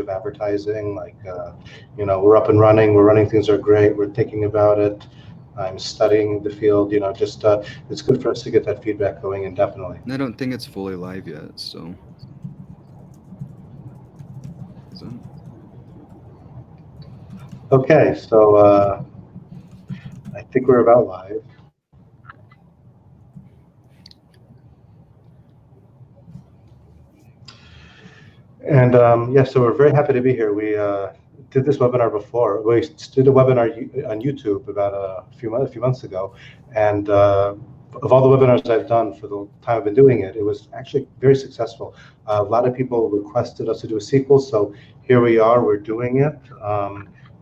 advertising. Like, we're up and running. We're running. Things are great. We're thinking about it. I'm studying the field. Just it's good for us to get that feedback going indefinitely. I don't think it's fully live yet, so. Okay, so I think we're about live. And so we're very happy to be here. We did this webinar before. We did a webinar on YouTube about a few months ago, and of all the webinars I've done for the time I've been doing it, it was actually very successful. A lot of people requested us to do a sequel, so here we are. We're doing it.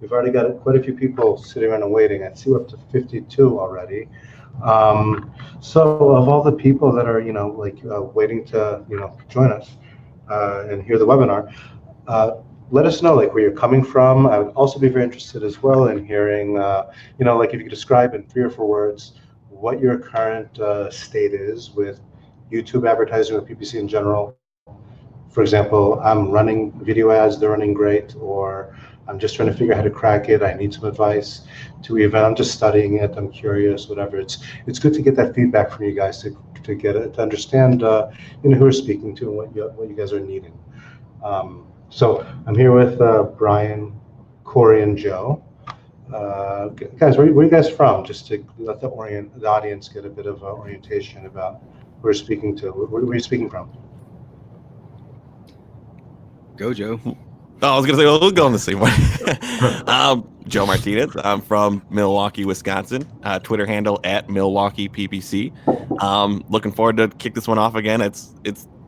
We've already got quite a few people sitting around and waiting. I see we're up to 52 already. So of all the people that are waiting to join us and hear the webinar, let us know where you're coming from. I would also be very interested as well in hearing if you could describe in 3 or 4 words what your current state is with YouTube advertising or PPC in general. For example, I'm running video ads, they're running great, or I'm just trying to figure out how to crack it. I need some advice. To even I'm just studying it. I'm curious. Whatever. It's good to get that feedback from you guys to get it, to understand who we're speaking to and what you guys are needing. So I'm here with Brian, Corey, and Joe. Guys, where are you guys from? Just to let the audience get a bit of orientation about who we're speaking to. Where are you speaking from? Go, Joe. Oh, I was going to say, well, we'll go on the same way. Joe Martinez. I'm from Milwaukee, Wisconsin. Twitter handle @MilwaukeePPC. Looking forward to kick this one off again.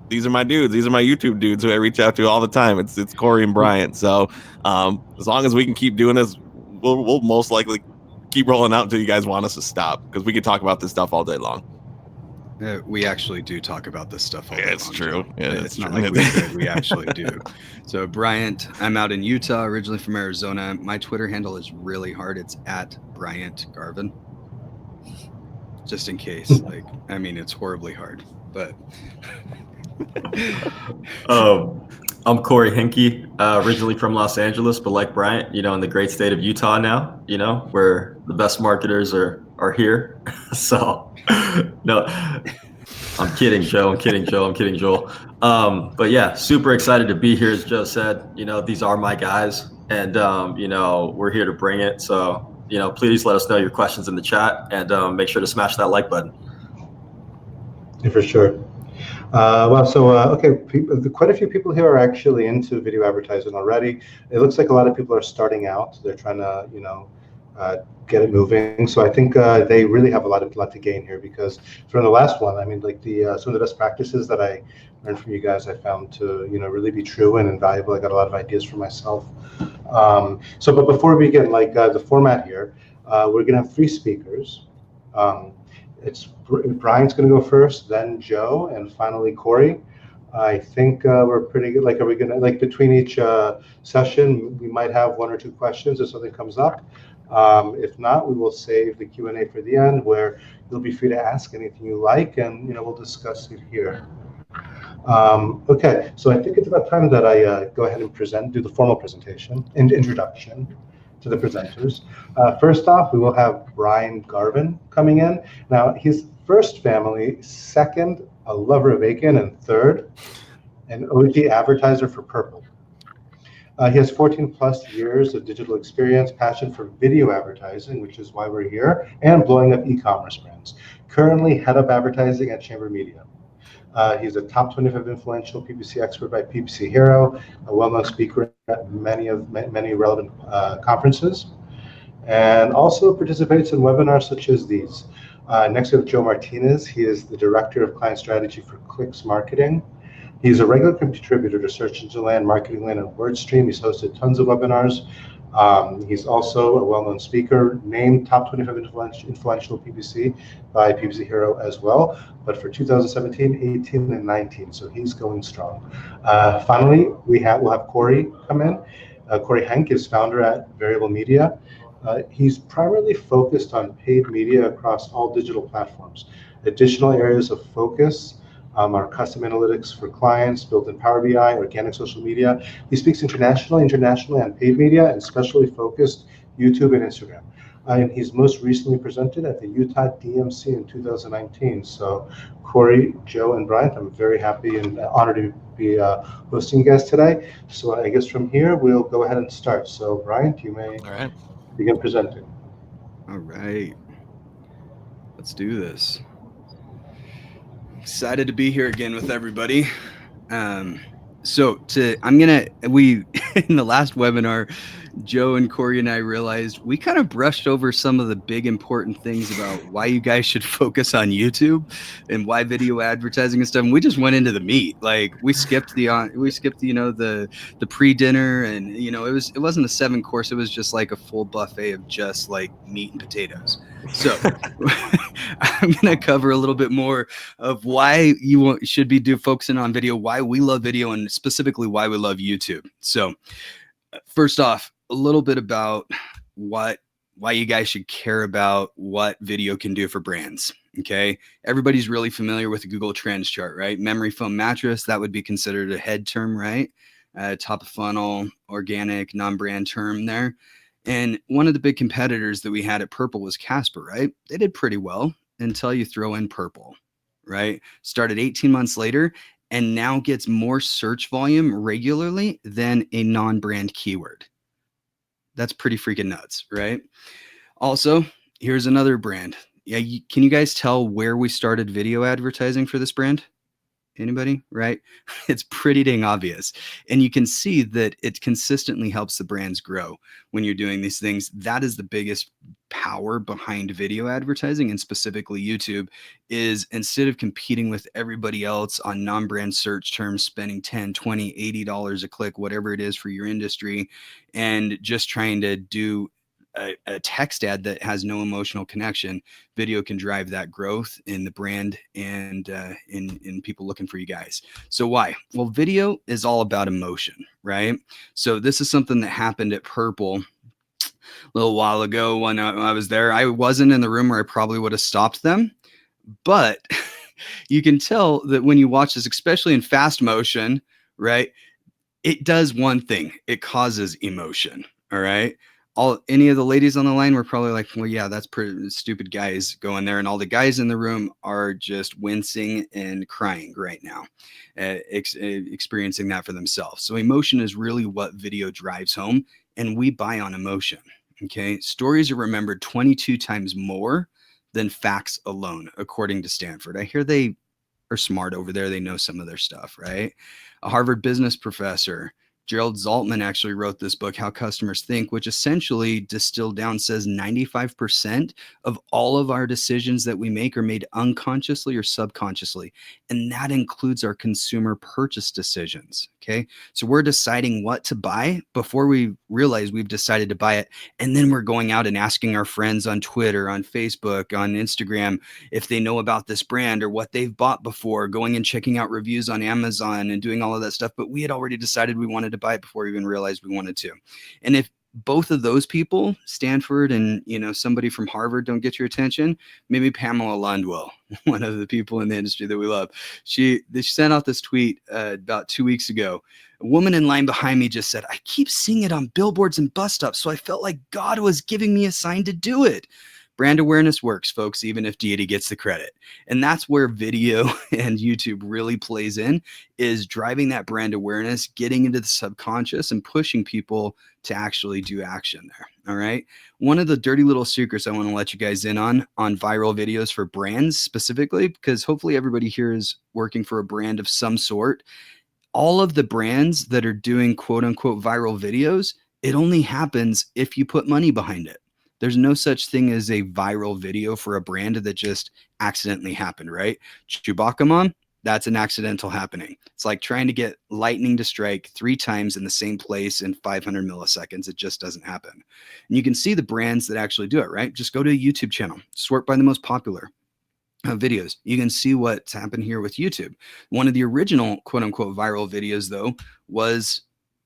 These are my dudes. These are my YouTube dudes who I reach out to all the time. It's Corey and Brian. So as long as we can keep doing this, we'll most likely keep rolling out until you guys want us to stop, because we can talk about this stuff all day long. We actually do talk about this stuff all day long. It's true. Yeah, it's not like we actually do. So Bryant, I'm out in Utah, originally from Arizona. My Twitter handle is really hard. It's @BryantGarvin. Just in case. It's horribly hard, but I'm Corey Henke, originally from Los Angeles, but like Bryant, in the great state of Utah now, where the best marketers are here. So no, I'm kidding, Joe. I'm kidding, Joel. But yeah, super excited to be here. As Joe said, these are my guys, and we're here to bring it. So, please let us know your questions in the chat, and make sure to smash that like button. Yeah, for sure. Quite a few people here are actually into video advertising already. It looks like a lot of people are starting out. They're trying to, get it moving. So I think they really have a lot to gain here, because from the last one, some of the best practices that I learned from you guys, I found to really be true and invaluable. I got a lot of ideas for myself. But before we begin, the format here, we're gonna have 3 speakers. Brian's going to go first, then Joe, and finally Corey. I think we're pretty good. Are we going to, between each session, we might have 1 or 2 questions if something comes up. If not, we will save the Q&A for the end, where you'll be free to ask anything you like, and we'll discuss it here. Okay, so I think it's about time that I go ahead and do the formal presentation and introduction to the presenters. First off, we will have Brian Garvin coming in. Now, his first family, second, a lover of bacon, and third, an OG advertiser for Purple. He has 14 plus years of digital experience, passion for video advertising, which is why we're here, and blowing up e-commerce brands. Currently head of advertising at Chamber Media. He's a top 25 influential PPC expert by PPC Hero, a well-known speaker at many relevant conferences, and also participates in webinars such as these. Next we have Joe Martinez. He is the Director of Client Strategy for Clicks Marketing. He's a regular contributor to Search Engine Land, Marketing Land, and WordStream. He's hosted tons of webinars. He's also a well-known speaker, named top 25 influential PPC by PPC Hero as well, but for 2017, 18, and 19, so he's going strong. Finally, we'll have Corey come in. Corey Henke is founder at Variable Media. He's primarily focused on paid media across all digital platforms. Additional areas of focus our custom analytics for clients built in Power BI, organic social media. He speaks internationally on paid media, and specially focused YouTube and Instagram. And he's most recently presented at the Utah DMC in 2019. So Corey, Joe, and Bryant, I'm very happy and honored to be hosting you guys today. So I guess from here, we'll go ahead and start. So Bryant, you may All right. begin presenting. All right. Let's do this. Excited to be here again with everybody. In the last webinar, Joe and Corey and I realized we kind of brushed over some of the big important things about why you guys should focus on YouTube and why video advertising and stuff. And we just went into the meat. Like we skipped the pre-dinner, and it wasn't a 7-course. It was just like a full buffet of just like meat and potatoes. So I'm going to cover a little bit more of why you should be focusing on video, why we love video, and specifically why we love YouTube. So first off, a little bit about why you guys should care about what video can do for brands. Okay. Everybody's really familiar with the Google Trends chart, right? Memory foam mattress, that would be considered a head term, right? Top of funnel, organic, non-brand term there. And one of the big competitors that we had at Purple was Casper, right? They did pretty well until you throw in Purple, right? Started 18 months later and now gets more search volume regularly than a non-brand keyword. That's pretty freaking nuts, right? Also, here's another brand. Yeah, can you guys tell where we started video advertising for this brand? Anybody? Right? It's pretty dang obvious. And you can see that it consistently helps the brands grow when you're doing these things. That is the biggest power behind video advertising, and specifically YouTube, is instead of competing with everybody else on non-brand search terms, spending $10, $20, $80 a click, whatever it is for your industry, and just trying to do a text ad that has no emotional connection, video can drive that growth in the brand and in people looking for you guys. So why? Well, video is all about emotion, right? So this is something that happened at Purple a little while ago when I was there. I wasn't in the room where I probably would have stopped them, but you can tell that when you watch this, especially in fast motion, right? It does one thing. It causes emotion. All right. Any of the ladies on the line were probably like, well, yeah, that's pretty stupid guys going there. And all the guys in the room are just wincing and crying right now, experiencing that for themselves. So emotion is really what video drives home, and we buy on emotion. Okay. Stories are remembered 22 times more than facts alone, according to Stanford. I hear they are smart over there. They know some of their stuff, right? A Harvard business professor, Gerald Zaltman, actually wrote this book, How Customers Think, which essentially distilled down says 95% of all of our decisions that we make are made unconsciously or subconsciously. And that includes our consumer purchase decisions. Okay. So we're deciding what to buy before we realize we've decided to buy it. And then we're going out and asking our friends on Twitter, on Facebook, on Instagram, if they know about this brand or what they've bought before, going and checking out reviews on Amazon and doing all of that stuff. But we had already decided we wanted to buy it before we even realized we wanted to. And if both of those people, Stanford and somebody from Harvard, don't get your attention, maybe Pamela Lund will, one of the people in the industry that we love. She sent out this tweet about 2 weeks ago. A woman in line behind me just said, I keep seeing it on billboards and bus stops, so I felt like God was giving me a sign to do it. Brand awareness works, folks, even if deity gets the credit. And that's where video and YouTube really plays in, is driving that brand awareness, getting into the subconscious and pushing people to actually do action there. All right. One of the dirty little secrets I want to let you guys in on viral videos for brands specifically, because hopefully everybody here is working for a brand of some sort. All of the brands that are doing quote unquote viral videos, it only happens if you put money behind it. There's no such thing as a viral video for a brand that just accidentally happened, right? Chewbacca Mom, that's an accidental happening. It's like trying to get lightning to strike 3 times in the same place in 500 milliseconds. It just doesn't happen. And you can see the brands that actually do it, right? Just go to a YouTube channel, sort by the most popular videos. You can see what's happened here with YouTube. One of the original quote unquote viral videos, though, was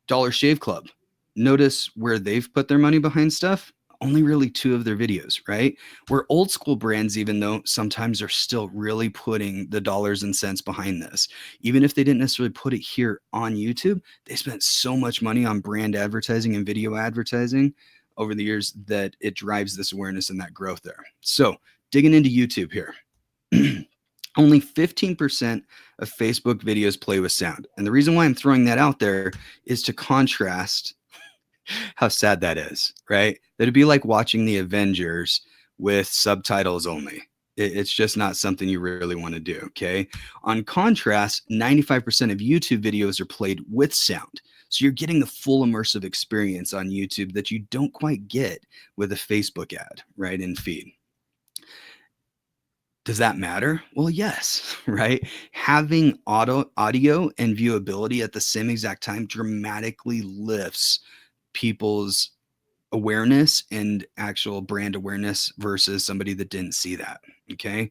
Dollar Shave Club. Notice where they've put their money behind stuff. only really 2 of their videos, right? Where old school brands, even though sometimes are still really putting the dollars and cents behind this, even if they didn't necessarily put it here on YouTube, they spent so much money on brand advertising and video advertising over the years that it drives this awareness and that growth there. So digging into YouTube here. Only 15% of Facebook videos play with sound. And the reason why I'm throwing that out there is to contrast how sad that is, right? That'd be like watching the Avengers with subtitles only. It's just not something you really want to do, okay? On contrast, 95% of YouTube videos are played with sound. So you're getting the full immersive experience on YouTube that you don't quite get with a Facebook ad, right, in feed. Does that matter? Well, yes, right? Having audio and viewability at the same exact time dramatically lifts people's awareness and actual brand awareness versus somebody that didn't see that. Okay.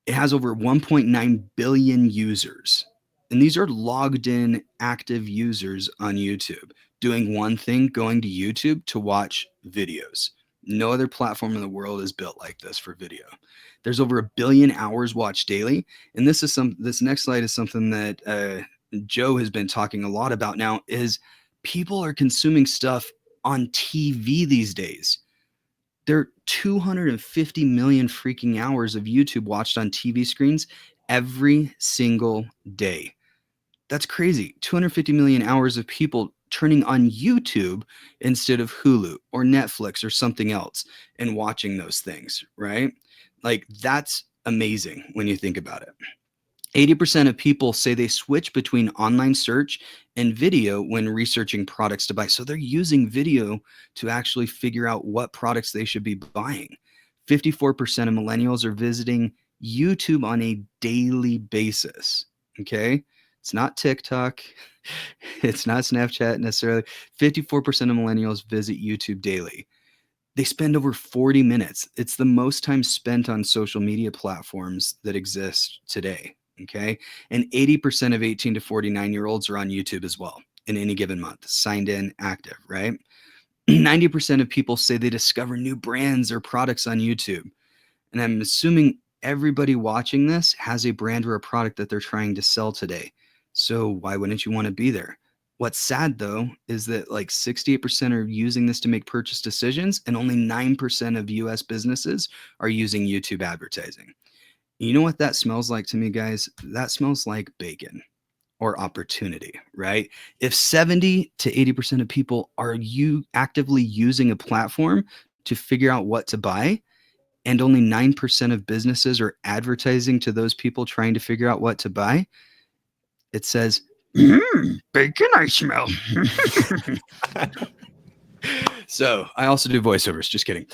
It has over 1.9 billion users. And these are logged in active users on YouTube doing one thing, going to YouTube to watch videos. No other platform in the world is built like this for video. There's over 1 billion hours watched daily. And this next slide is something that Joe has been talking a lot about now is people are consuming stuff on TV these days. There are 250 million freaking hours of YouTube watched on TV screens every single day. That's crazy. 250 million hours of people turning on YouTube instead of Hulu or Netflix or something else and watching those things, right? Like that's amazing when you think about it. 80% of people say they switch between online search and video when researching products to buy. So they're using video to actually figure out what products they should be buying. 54% of millennials are visiting YouTube on a daily basis. Okay. It's not TikTok. It's not Snapchat necessarily. 54% of millennials visit YouTube daily. They spend over 40 minutes. It's the most time spent on social media platforms that exist today. Okay. And 80% of 18 to 49-year-olds are on YouTube as well in any given month, signed in, active, right? 90% of people say they discover new brands or products on YouTube. And I'm assuming everybody watching this has a brand or a product that they're trying to sell today. So why wouldn't you want to be there? What's sad though is that like 68% are using this to make purchase decisions and only 9% of US businesses are using YouTube advertising. You know what that smells like to me, guys? That smells like bacon or opportunity, right? If 70 to 80% of people are actively using a platform to figure out what to buy, and only 9% of businesses are advertising to those people trying to figure out what to buy, it says, bacon I smell. So I also do voiceovers, just kidding.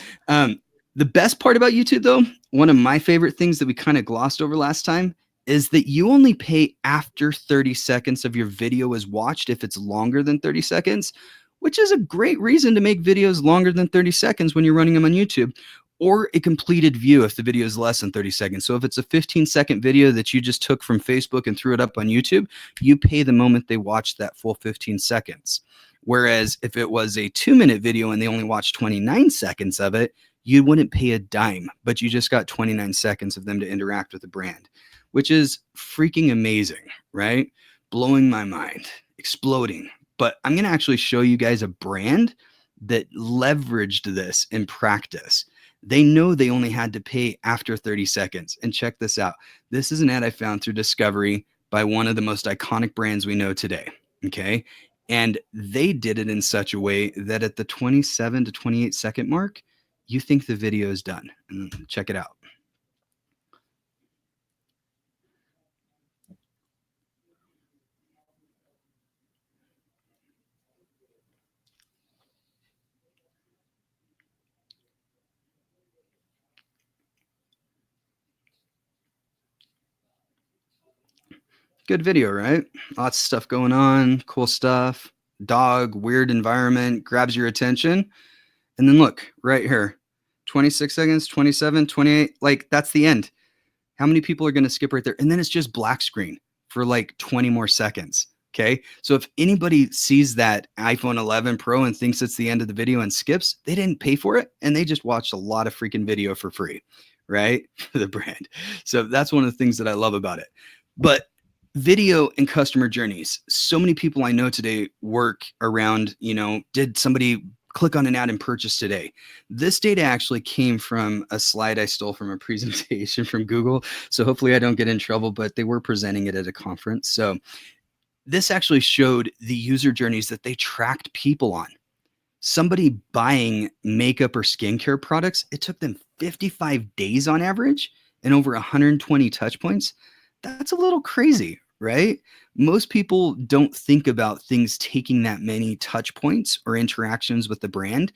The best part about YouTube, though, one of my favorite things that we kind of glossed over last time is that you only pay after 30 seconds of your video is watched if it's longer than 30 seconds, which is a great reason to make videos longer than 30 seconds when you're running them on YouTube, or a completed view if the video is less than 30 seconds. So if it's a 15-second video that you just took from Facebook and threw it up on YouTube, you pay the moment they watched that full 15 seconds. Whereas if it was a 2-minute video and they only watched 29 seconds of it, you wouldn't pay a dime, but you just got 29 seconds of them to interact with the brand, which is freaking amazing, right? Blowing my mind, exploding. But I'm going to actually show you guys a brand that leveraged this in practice. They know they only had to pay after 30 seconds. And check this out. This is an ad I found through Discovery by one of the most iconic brands we know today. Okay. And they did it in such a way that at the 27 to 28 second mark, you think the video is done. And check it out. Good video, right? Lots of stuff going on, cool stuff. Dog, weird environment, grabs your attention. And then look right here, 26 seconds, 27, 28, like that's the end. How many people are going to skip right there? And then it's just black screen for like 20 more seconds. Okay. So if anybody sees that iPhone 11 Pro and thinks it's the end of the video and skips, they didn't pay for it and they just watched a lot of freaking video for free, right? For the brand. So that's one of the things that I love about it. But video and customer journeys. So many people I know today work around, did somebody click on an ad and purchase today? This data actually came from a slide I stole from a presentation from Google. So hopefully I don't get in trouble, but they were presenting it at a conference. So this actually showed the user journeys that they tracked people on. Somebody buying makeup or skincare products, it took them 55 days on average and over 120 touch points. That's a little crazy, right? Most people don't think about things taking that many touch points or interactions with the brand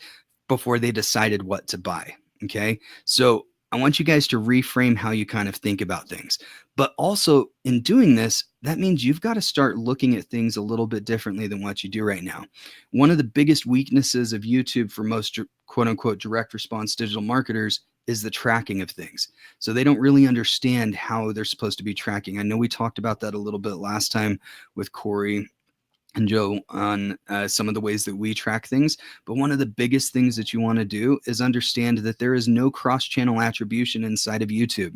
before they decided what to buy. Okay. So I want you guys to reframe how you kind of think about things. But also in doing this, that means you've got to start looking at things a little bit differently than what you do right now. One of the biggest weaknesses of YouTube for most quote unquote direct response digital marketers is the tracking of things. So they don't really understand how they're supposed to be tracking. I know we talked about that a little bit last time with Corey and Joe on some of the ways that we track things. But one of the biggest things that you want to do is understand that there is no cross-channel attribution inside of YouTube,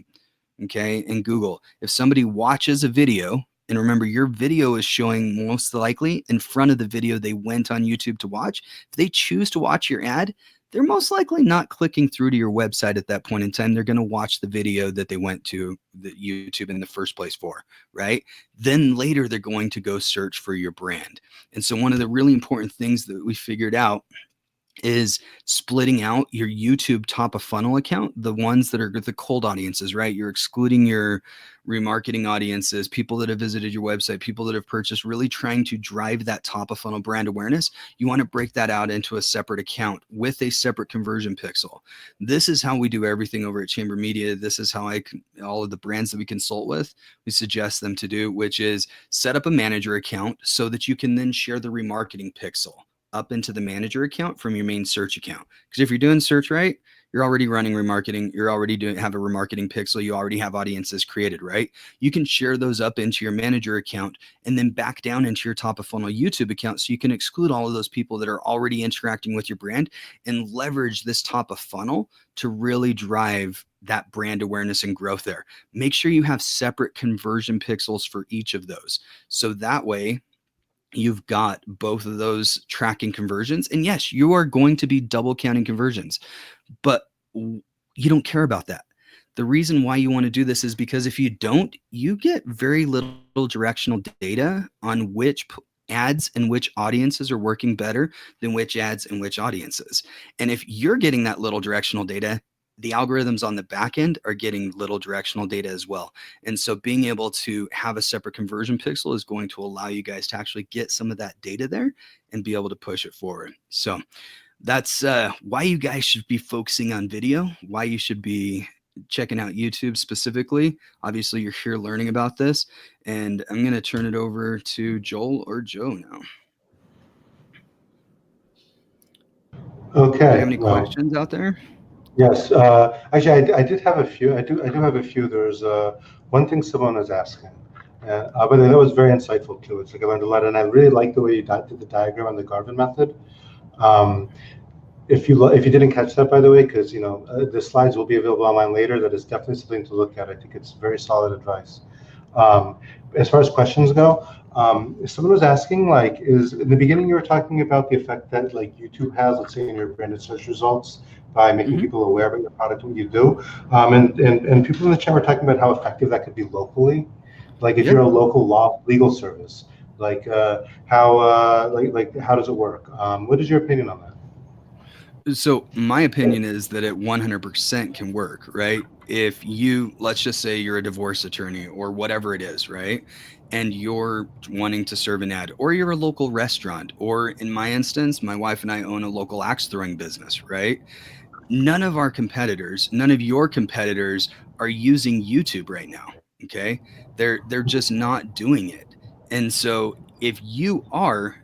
okay, and Google. If somebody watches a video, and remember your video is showing most likely in front of the video they went on YouTube to watch, if they choose to watch your ad, they're most likely not clicking through to your website at that point in time. They're going to watch the video that they went to the YouTube in the first place for, right? Then later they're going to go search for your brand. And so one of the really important things that we figured out is splitting out your YouTube top of funnel account, the ones that are the cold audiences, right? You're excluding your remarketing audiences, people that have visited your website, people that have purchased, really trying to drive that top of funnel brand awareness. You want to break that out into a separate account with a separate conversion pixel. This is how we do everything over at Chamber Media. This is how all of the brands that we consult with, we suggest them to do, which is set up a manager account so that you can then share the remarketing pixel up into the manager account from your main search account. Because if you're doing search right, you're already running remarketing, you're already have a remarketing pixel, you already have audiences created, right? You can share those up into your manager account and then back down into your top of funnel YouTube account so you can exclude all of those people that are already interacting with your brand and leverage this top of funnel to really drive that brand awareness and growth there. Make sure you have separate conversion pixels for each of those. So that way, you've got both of those tracking conversions. And yes, you are going to be double counting conversions, but you don't care about that. The reason why you want to do this is because if you don't, you get very little directional data on which ads and which audiences are working better than which ads and which audiences. And if you're getting that little directional data, the algorithms on the back end are getting little directional data as well. And so being able to have a separate conversion pixel is going to allow you guys to actually get some of that data there and be able to push it forward. So that's why you guys should be focusing on video, why you should be checking out YouTube specifically. Obviously, you're here learning about this, and I'm going to turn it over to Joel or Joe now. Okay. Do you have any questions out there? Yes. Actually, I did have a few. I do have a few. There's one thing someone was asking, but that was very insightful too. It's like I learned a lot, and I really like the way you did the diagram on the Garvin method. If you didn't catch that, by the way, because the slides will be available online later, that is definitely something to look at. I think it's very solid advice. As far as questions go, someone was asking, is in the beginning you were talking about the effect that YouTube has, let's say in your branded search results, by making people aware about your product, what you do, and people in the chat were talking about how effective that could be locally, if you're a local legal service, how does it work? What is your opinion on that? So my opinion is that it 100% can work, right? If let's just say you're a divorce attorney or whatever it is, right? And you're wanting to serve an ad, or you're a local restaurant, or in my instance, my wife and I own a local axe throwing business, right? None of your competitors are using YouTube right now. Okay. They're just not doing it. And so if you are,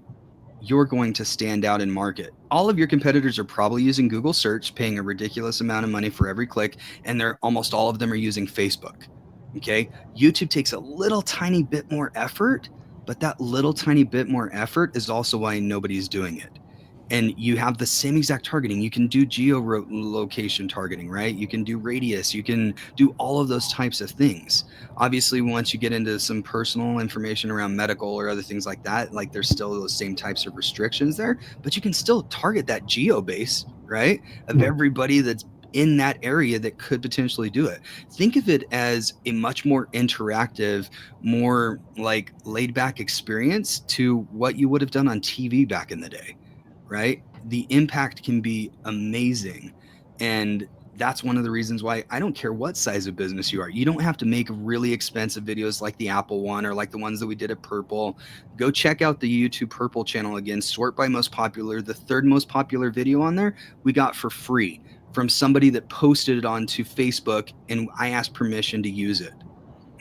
you're going to stand out in market. All of your competitors are probably using Google search, paying a ridiculous amount of money for every click. And almost all of them are using Facebook. Okay. YouTube takes a little tiny bit more effort, but that little tiny bit more effort is also why nobody's doing it. And you have the same exact targeting. You can do geolocation targeting, right? You can do radius. You can do all of those types of things. Obviously, once you get into some personal information around medical or other things like that, like there's still those same types of restrictions there, but you can still target that geo base, right? Of everybody that's in that area that could potentially do it. Think of it as a much more interactive, more like laid back experience to what you would have done on TV back in the day. Right? The impact can be amazing. And that's one of the reasons why I don't care what size of business you are. You don't have to make really expensive videos like the Apple one or like the ones that we did at Purple. Go check out the YouTube Purple channel again, sort by most popular. The third most popular video on there, we got for free from somebody that posted it onto Facebook, and I asked permission to use it.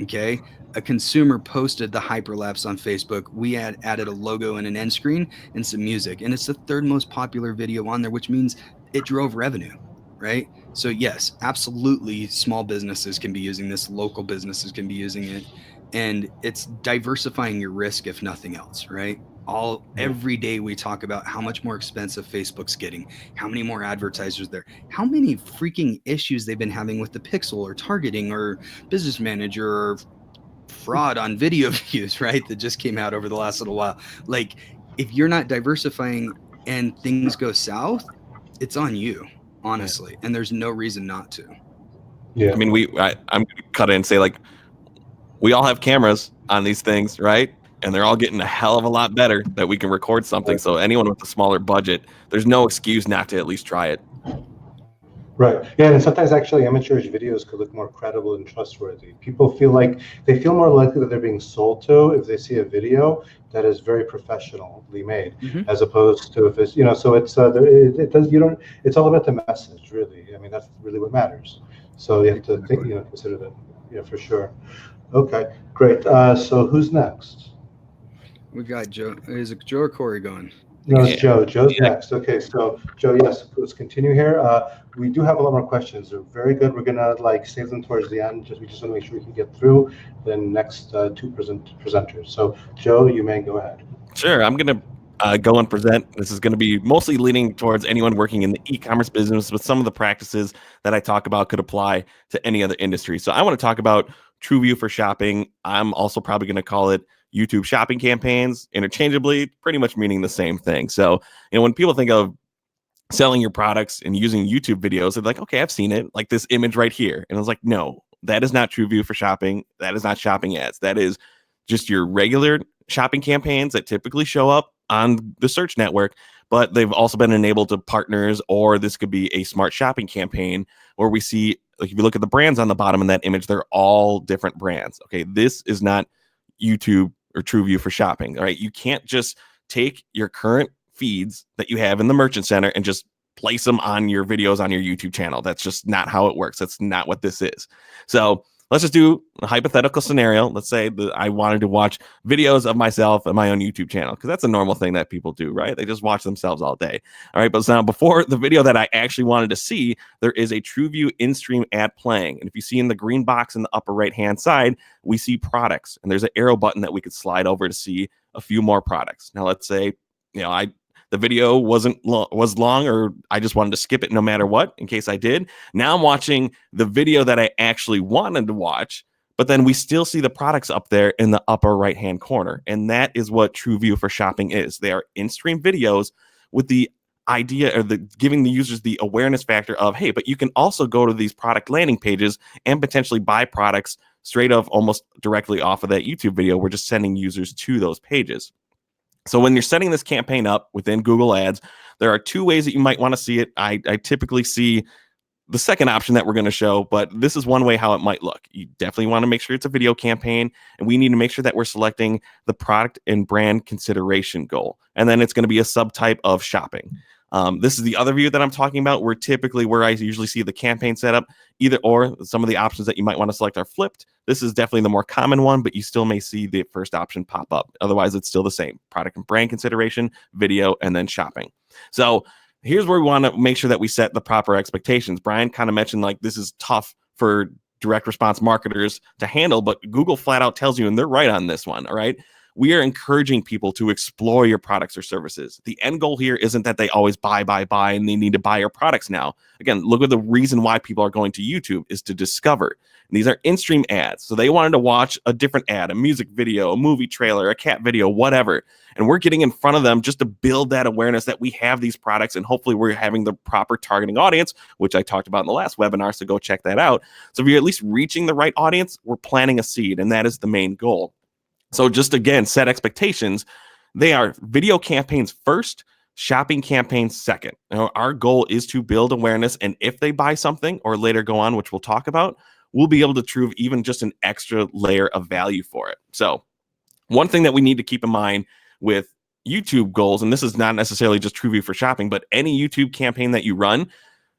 Okay. A consumer posted the hyperlapse on Facebook. We had added a logo and an end screen and some music, and it's the third most popular video on there, which means it drove revenue, right? So yes, absolutely, small businesses can be using this, local businesses can be using it, and it's diversifying your risk if nothing else, right? Every day we talk about how much more expensive Facebook's getting, how many more advertisers there, how many freaking issues they've been having with the pixel or targeting or business manager or fraud on video views, right? That just came out over the last little while. Like, if you're not diversifying and things go south, it's on you, honestly. And there's no reason not to. Yeah. I mean, I'm going to cut in and say, like, we all have cameras on these things, right? And they're all getting a hell of a lot better that we can record something. So anyone with a smaller budget, there's no excuse not to at least try it. Right. Yeah, and sometimes actually amateurish videos could look more credible and trustworthy. People feel like they feel more likely that they're being sold to if they see a video that is very professionally made, as opposed to if it's, you know, so it's it does, you don't, it's all about the message, really. I mean, that's really what matters. So you have to think, you know, consider that. Yeah, for sure. Okay, great. So who's next? We got Joe. Is it Joe or Corey going? No, it's Joe. Joe's next. Okay, so Joe, yes, let's continue here. We do have a lot more questions. They're very good. We're gonna like save them towards the end. We just want to make sure we can get through the next two presenters. So Joe, you may go ahead. Sure, I'm gonna go and present. This is gonna be mostly leaning towards anyone working in the e-commerce business, but some of the practices that I talk about could apply to any other industry. So I want to talk about TrueView for shopping. I'm also probably gonna call it YouTube shopping campaigns interchangeably, pretty much meaning the same thing. So, you know, when people think of selling your products and using YouTube videos, they're like, okay, I've seen it, like this image right here. And I was like, no, that is not TrueView for shopping. That is not shopping ads. That is just your regular shopping campaigns that typically show up on the search network, but they've also been enabled to partners, or this could be a smart shopping campaign where we see, like, if you look at the brands on the bottom in that image, they're all different brands. Okay, this is not YouTube or TrueView for shopping. All right, you can't just take your current feeds that you have in the Merchant Center and just place them on your videos on your YouTube channel. That's just not how it works. That's not what this is. So let's just do a hypothetical scenario. Let's say that I wanted to watch videos of myself on my own YouTube channel, because that's a normal thing that people do, right? They just watch themselves all day. All right, but now before the video that I actually wanted to see, there is a TrueView in-stream ad playing. And if you see in the green box in the upper right-hand side, we see products. And there's an arrow button that we could slide over to see a few more products. Now, let's say, you know, the video was long, or I just wanted to skip it no matter what, in case I did. Now I'm watching the video that I actually wanted to watch, but then we still see the products up there in the upper right-hand corner. And that is what TrueView for shopping is. They are in-stream videos with the idea, or giving the users the awareness factor of, hey, but you can also go to these product landing pages and potentially buy products straight up, almost directly off of that YouTube video. We're just sending users to those pages. So when you're setting this campaign up within Google Ads, there are two ways that you might want to see it. I typically see the second option that we're going to show, but this is one way how it might look. You definitely want to make sure it's a video campaign, and we need to make sure that we're selecting the product and brand consideration goal. And then it's going to be a subtype of shopping. This is the other view that I'm talking about, where I usually see the campaign setup, either or. Some of the options that you might want to select are flipped. This is definitely the more common one, but you still may see the first option pop up. Otherwise, it's still the same: product and brand consideration, video, and then shopping. So here's where we want to make sure that we set the proper expectations. Brian kind of mentioned, like, this is tough for direct response marketers to handle, but Google flat out tells you, and they're right on this one. All right, we are encouraging people to explore your products or services. The end goal here isn't that they always buy, and they need to buy your products now. Again, look at the reason why people are going to YouTube is to discover. And these are in-stream ads. So they wanted to watch a different ad, a music video, a movie trailer, a cat video, whatever. And we're getting in front of them just to build that awareness that we have these products, and hopefully we're having the proper targeting audience, which I talked about in the last webinar, so go check that out. So if you're at least reaching the right audience, we're planting a seed, and that is the main goal. So just again, set expectations. They are video campaigns first, shopping campaigns second. Our goal is to build awareness, and if they buy something or later go on, which we'll talk about, we'll be able to prove even just an extra layer of value for it. So one thing that we need to keep in mind with YouTube goals, and this is not necessarily just TrueView for shopping, but any YouTube campaign that you run,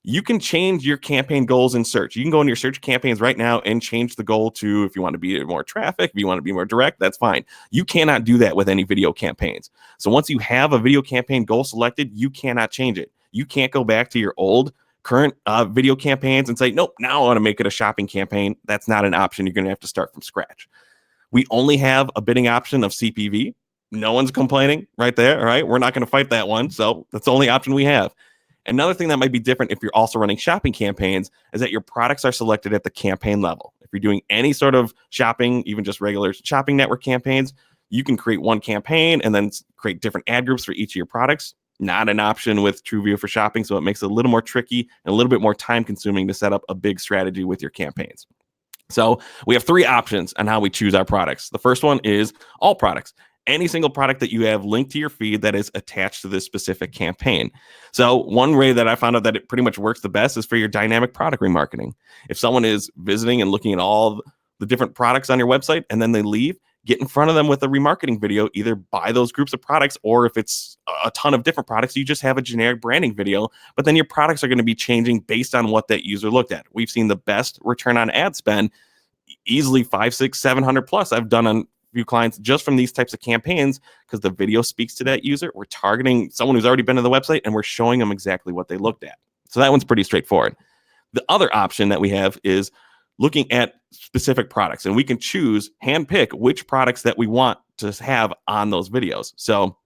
you can change your campaign goals in search. You can go into your search campaigns right now and change the goal to, if you want to be more traffic, if you want to be more direct, that's fine. You cannot do that with any video campaigns. So once you have a video campaign goal selected, you cannot change it. You can't go back to your old current video campaigns and say, nope, now I want to make it a shopping campaign. That's not an option. You're going to have to start from scratch. We only have a bidding option of CPV. No one's complaining right there. All right. We're not going to fight that one. So that's the only option we have. Another thing that might be different if you're also running shopping campaigns is that your products are selected at the campaign level. If you're doing any sort of shopping, even just regular shopping network campaigns, you can create one campaign and then create different ad groups for each of your products. Not an option with TrueView for shopping, so it makes it a little more tricky and a little bit more time consuming to set up a big strategy with your campaigns. So we have three options on how we choose our products. The first one is all products. Any single product that you have linked to your feed that is attached to this specific campaign. So one way that I found out that it pretty much works the best is for your dynamic product remarketing. If someone is visiting and looking at all the different products on your website and then they leave, get in front of them with a remarketing video, either buy those groups of products, or if it's a ton of different products, you just have a generic branding video, but then your products are going to be changing based on what that user looked at. We've seen the best return on ad spend, easily 500, 600, 700 plus I've done on few clients just from these types of campaigns, because the video speaks to that user. We're targeting someone who's already been to the website and we're showing them exactly what they looked at. So that one's pretty straightforward. The other option that we have is looking at specific products, and we can choose, handpick which products that we want to have on those videos. So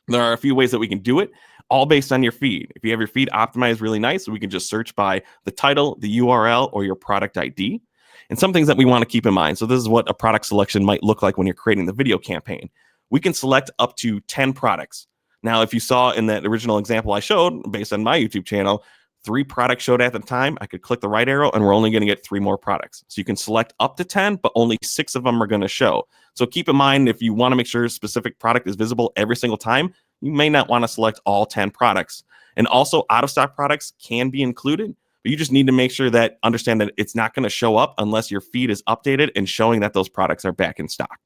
there are a few ways that we can do it, all based on your feed. If you have your feed optimized really nice, we can just search by the title, the URL, or your product ID. And some things that we want to keep in mind. So this is what a product selection might look like when you're creating the video campaign. We can select up to 10 products. Now, if you saw in that original example I showed, based on my YouTube channel, 3 products showed at the time. I could click the right arrow and we're only going to get 3 more products. So you can select up to 10, but only 6 of them are going to show. So keep in mind, if you want to make sure a specific product is visible every single time, you may not want to select all 10 products. And also, out of stock products can be included. But you just need to make sure that understand that it's not going to show up unless your feed is updated and showing that those products are back in stock.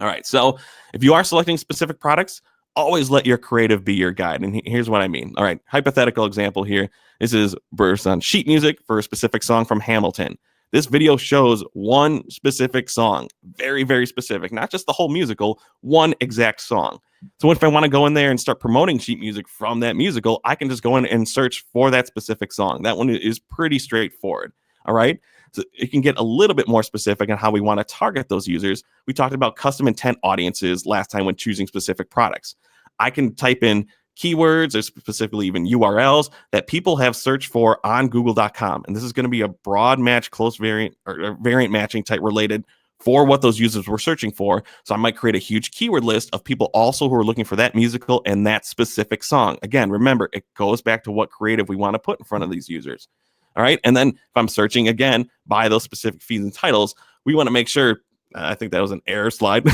All right. So if you are selecting specific products, always let your creative be your guide. And here's what I mean. All right. Hypothetical example here. This is burst on sheet music for a specific song from Hamilton. This video shows one specific song, very, very specific, not just the whole musical, one exact song. So if I want to go in there and start promoting sheet music from that musical, I can just go in and search for that specific song. That one is pretty straightforward. All right. So it can get a little bit more specific on how we want to target those users. We talked about custom intent audiences last time when choosing specific products. I can type in keywords or specifically even URLs that people have searched for on google.com. And this is going to be a broad match, close variant or variant matching type related for what those users were searching for. So I might create a huge keyword list of people also who are looking for that musical and that specific song. Again, remember, it goes back to what creative we want to put in front of these users. All right. And then if I'm searching again by those specific feeds and titles, we want to make sure, I think that was an error slide,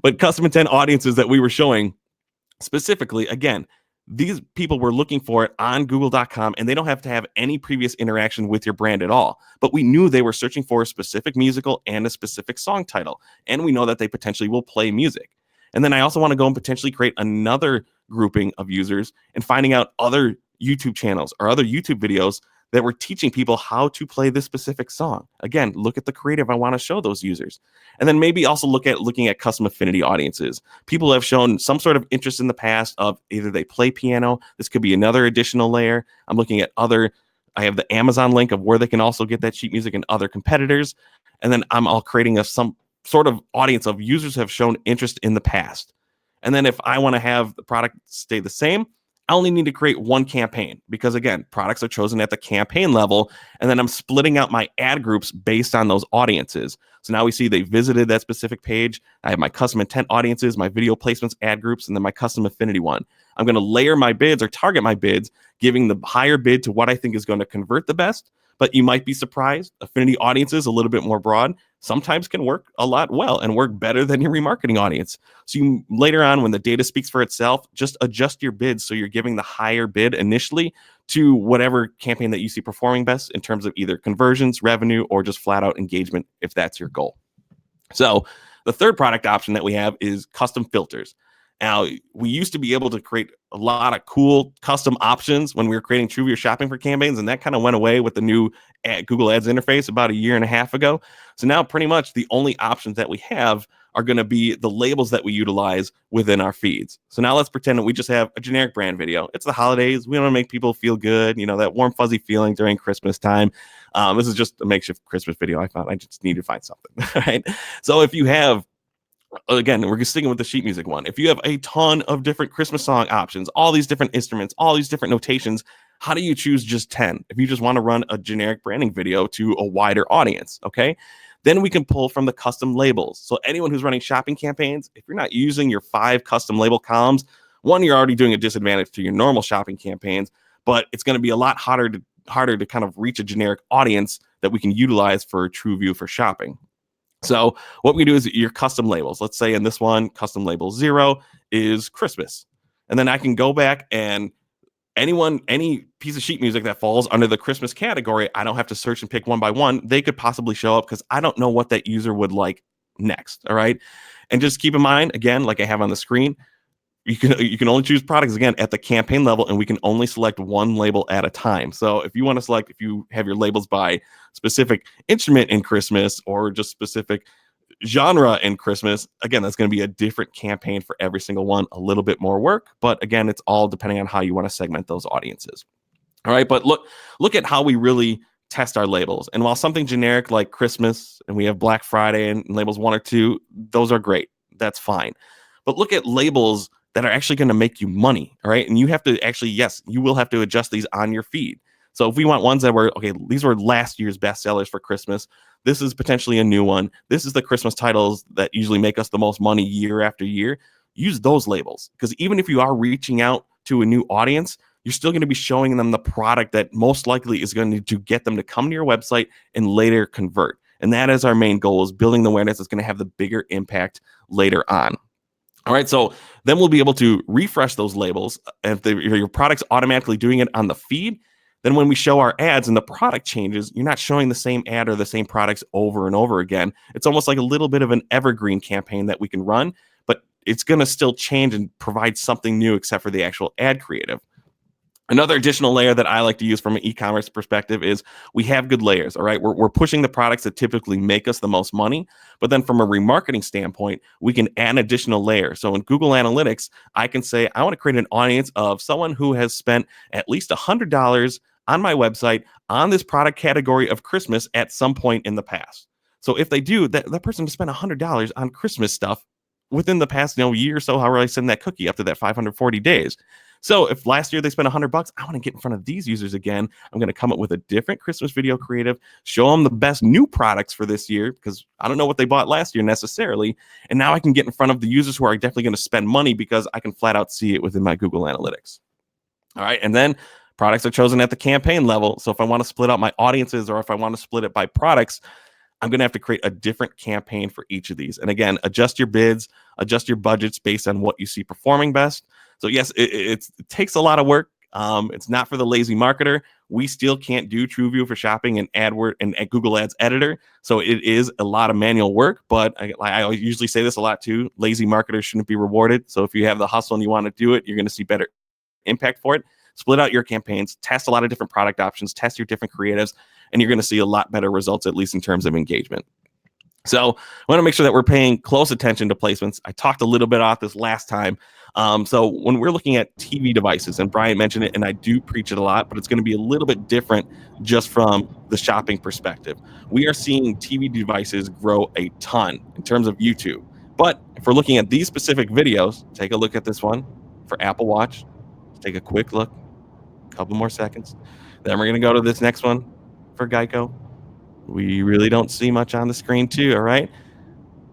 but custom intent audiences that we were showing specifically, again, these people were looking for it on google.com, and they don't have to have any previous interaction with your brand at all. But we knew they were searching for a specific musical and a specific song title. And we know that they potentially will play music. And then I also want to go and potentially create another grouping of users and finding out other YouTube channels or other YouTube videos that were teaching people how to play this specific song. Again, look at the creative I want to show those users. And then maybe also looking at custom affinity audiences. People have shown some sort of interest in the past of either they play piano. This could be another additional layer. I'm looking at I have the Amazon link of where they can also get that sheet music and other competitors. And then I'm all creating some sort of audience of users who have shown interest in the past. And then if I want to have the product stay the same, I only need to create one campaign because, again, products are chosen at the campaign level, and then I'm splitting out my ad groups based on those audiences. So now we see they visited that specific page. I have my custom intent audiences, my video placements, ad groups, and then my custom affinity one. I'm going to layer my bids or target my bids, giving the higher bid to what I think is going to convert the best. But you might be surprised. Affinity audiences, a little bit more broad, sometimes can work a lot well and work better than your remarketing audience. So you later on, when the data speaks for itself, just adjust your bids so you're giving the higher bid initially to whatever campaign that you see performing best in terms of either conversions, revenue, or just flat out engagement if that's your goal. So the third product option that we have is custom filters. Now, we used to be able to create a lot of cool custom options when we were creating TrueView shopping for campaigns, and that kind of went away with the new Google Ads interface about a year and a half ago. So now pretty much the only options that we have are going to be the labels that we utilize within our feeds. So now let's pretend that we just have a generic brand video. It's the holidays. We want to make people feel good, that warm, fuzzy feeling during Christmas time. This is just a makeshift Christmas video. I thought I just need to find something, right? So if you have, again, we're sticking with the sheet music one. If you have a ton of different Christmas song options, all these different instruments, all these different notations, how do you choose just 10? If you just want to run a generic branding video to a wider audience, okay? Then we can pull from the custom labels. So anyone who's running shopping campaigns, if you're not using your 5 custom label columns, one, you're already doing a disadvantage to your normal shopping campaigns, but it's going to be a lot harder to kind of reach a generic audience that we can utilize for TrueView for shopping. So what we do is your custom labels. Let's say in this one, custom label 0 is Christmas. And then I can go back and any piece of sheet music that falls under the Christmas category, I don't have to search and pick one by one. They could possibly show up because I don't know what that user would like next. All right. And just keep in mind, again, like I have on the screen, you can only choose products again at the campaign level, and we can only select one label at a time. So if you want to select, if you have your labels by specific instrument in Christmas or just specific genre in Christmas, again, that's going to be a different campaign for every single one, a little bit more work, but again, it's all depending on how you want to segment those audiences. All right, but look at how we really test our labels. And while something generic like Christmas and we have Black Friday and labels 1 or 2, those are great. That's fine. But look at labels that are actually going to make you money, all right? And you have to actually, yes, you will have to adjust these on your feed. So if we want ones that were, okay, these were last year's bestsellers for Christmas, this is potentially a new one. This is the Christmas titles that usually make us the most money year after year. Use those labels, because even if you are reaching out to a new audience, you're still going to be showing them the product that most likely is going to get them to come to your website and later convert. And that is our main goal, is building the awareness that's going to have the bigger impact later on. All right, so then we'll be able to refresh those labels. And if your product's automatically doing it on the feed, then when we show our ads and the product changes, you're not showing the same ad or the same products over and over again. It's almost like a little bit of an evergreen campaign that we can run, but it's going to still change and provide something new except for the actual ad creative. Another additional layer that I like to use from an e-commerce perspective is we have good layers, all right? We're pushing the products that typically make us the most money, but then from a remarketing standpoint, we can add additional layers. So in Google Analytics, I can say, I want to create an audience of someone who has spent at least $100 on my website on this product category of Christmas at some point in the past. So if they do, that person spent $100 on Christmas stuff within the past year or so, however I send that cookie up to that 540 days. So if last year they spent $100, I want to get in front of these users again. I'm going to come up with a different Christmas video creative, show them the best new products for this year, because I don't know what they bought last year necessarily. And now I can get in front of the users who are definitely going to spend money because I can flat out see it within my Google Analytics. All right. And then products are chosen at the campaign level. So if I want to split out my audiences, or if I want to split it by products, I'm going to have to create a different campaign for each of these. And again, adjust your bids, adjust your budgets based on what you see performing best. So yes, it takes a lot of work. It's not for the lazy marketer. We still can't do TrueView for shopping and AdWord and Google Ads Editor. So it is a lot of manual work, but I usually say this a lot too. Lazy marketers shouldn't be rewarded. So if you have the hustle and you want to do it, you're going to see better impact for it. Split out your campaigns, test a lot of different product options, test your different creatives, and you're going to see a lot better results, at least in terms of engagement. So I want to make sure that we're paying close attention to placements. I talked a little bit about this last time. So when we're looking at TV devices, and Brian mentioned it, and I do preach it a lot, but it's going to be a little bit different just from the shopping perspective. We are seeing TV devices grow a ton in terms of YouTube. But if we're looking at these specific videos, take a look at this one for Apple Watch. Take a quick look, a couple more seconds. Then we're going to go to this next one for Geico. We really don't see much on the screen too, all right?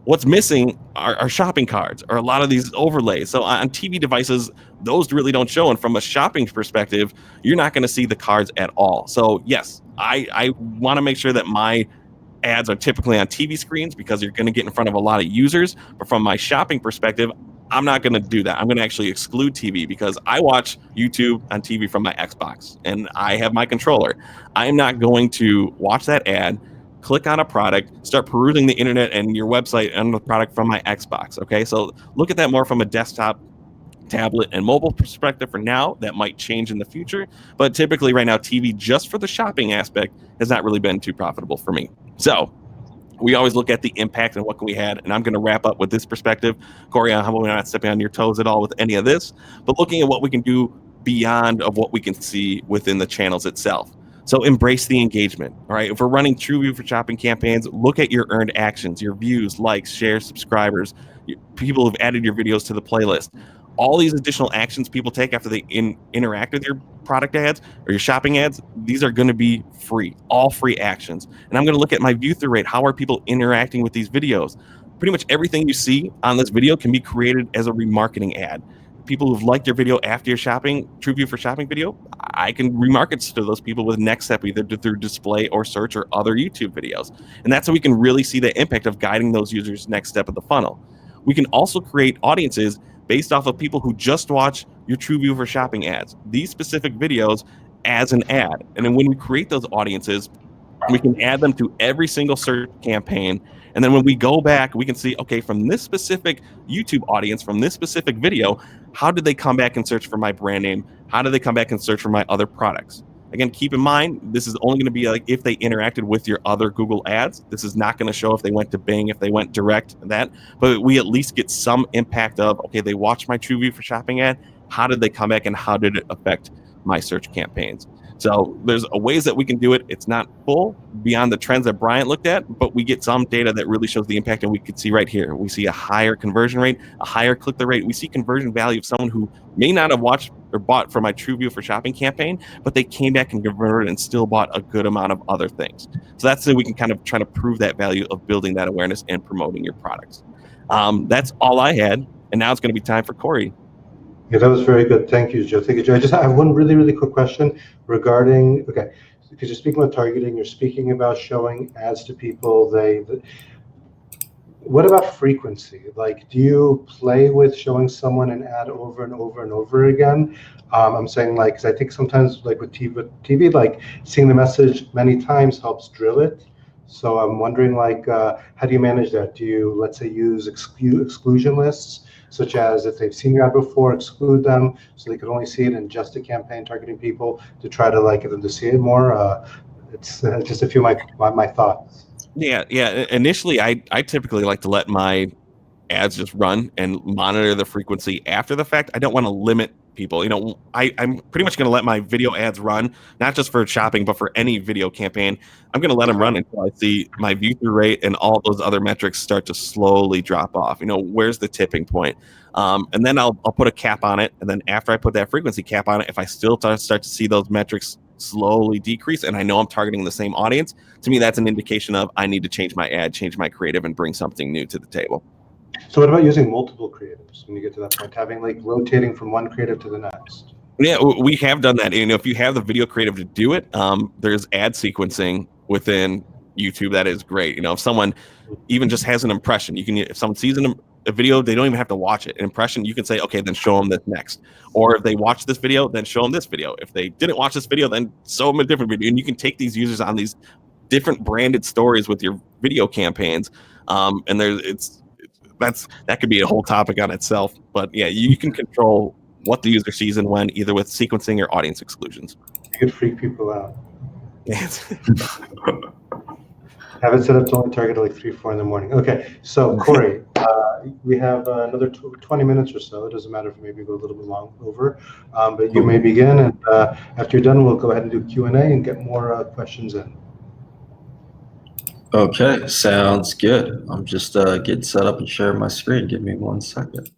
What's missing are shopping cards or a lot of these overlays. So on TV devices, those really don't show. And from a shopping perspective, you're not going to see the cards at all. So yes, I want to make sure that my ads are typically on TV screens because you're going to get in front of a lot of users. But from my shopping perspective, I'm not going to do that. I'm going to actually exclude TV because I watch YouTube on TV from my Xbox and I have my controller. I'm not going to watch that ad, click on a product, start perusing the internet and your website and the product from my Xbox. Okay, so look at that more from a desktop, tablet, and mobile perspective for now. That might change in the future, but typically right now, TV just for the shopping aspect has not really been too profitable for me. So we always look at the impact and what can we had, and I'm going to wrap up with this perspective. Corey, how about we not stepping on your toes at all with any of this, but looking at what we can do beyond of what we can see within the channels itself. So embrace the engagement. All right. If we're running TrueView for shopping campaigns, look at your earned actions, your views, likes, shares, subscribers, people who've added your videos to the playlist. All these additional actions people take after they interact with your product ads or your shopping ads, these are going to be free, all free actions. And I'm going to look at my view through rate. How are people interacting with these videos? Pretty much everything you see on this video can be created as a remarketing ad. People who've liked your video after your shopping, TrueView for shopping video, I can remarket to those people with next step, either through display or search or other YouTube videos. And that's how we can really see the impact of guiding those users next step of the funnel. We can also create audiences based off of people who just watch your TrueView for shopping ads, these specific videos as an ad. And then when we create those audiences, we can add them to every single search campaign. And then when we go back, we can see, okay, from this specific YouTube audience, from this specific video, how did they come back and search for my brand name? How did they come back and search for my other products? Again, keep in mind, this is only going to be like if they interacted with your other Google ads. This is not going to show if they went to Bing, if they went direct, that. But we at least get some impact of, okay, they watched my TrueView for shopping ad. How did they come back and how did it affect my search campaigns? So there's ways that we can do it. It's not full beyond the trends that Bryant looked at, but we get some data that really shows the impact, and we can see right here. We see a higher conversion rate, a higher click-through rate. We see conversion value of someone who may not have watched or bought for my TrueView for shopping campaign, but they came back and converted and still bought a good amount of other things. So that's so we can kind of try to prove that value of building that awareness and promoting your products. That's all I had, and now it's going to be time for Corey. Yeah, that was very good. Thank you, Joe. Thank you, Joe. I have one really, really quick question regarding, okay, because you're speaking about targeting, you're speaking about showing ads to people. What about frequency? Like, do you play with showing someone an ad over and over and over again? I'm saying, like, because I think sometimes, like with TV, like seeing the message many times helps drill it. So I'm wondering, like, how do you manage that? Do you, let's say, use exclusion lists, such as if they've seen your ad before, exclude them so they could only see it in just a campaign targeting people to try to like get them to see it more? It's just a few of my thoughts. Yeah. Initially, I typically like to let my ads just run and monitor the frequency after the fact. I don't want to limit people. I'm pretty much going to let my video ads run, not just for shopping, but for any video campaign. I'm going to let them run until I see my view through rate and all those other metrics start to slowly drop off. Where's the tipping point? And then I'll put a cap on it. And then after I put that frequency cap on it, if I still start to see those metrics slowly decrease and I know I'm targeting the same audience, to me, that's an indication of I need to change my ad, change my creative, and bring something new to the table. So what about using multiple creatives when you get to that point, having like rotating from one creative to the next? Yeah, we have done that. If you have the video creative to do it, there's ad sequencing within YouTube that is great. If someone even just has an impression, if someone sees a video, they don't even have to watch it. An impression, you can say, okay, then show them this next. Or if they watch this video, then show them this video. If they didn't watch this video, then show them a different video. And you can take these users on these different branded stories with your video campaigns. And that could be a whole topic on itself. But yeah, you can control what the user sees and when, either with sequencing or audience exclusions. You could freak people out. Have it set up to only target at like 3, 4 in the morning. Okay, so Corey, we have another 20 minutes or so. It doesn't matter if maybe go a little bit long over, but you may begin, and after you're done, we'll go ahead and do Q&A and get more questions in. Okay, sounds good. I'm just getting set up and sharing my screen. Give me 1 second.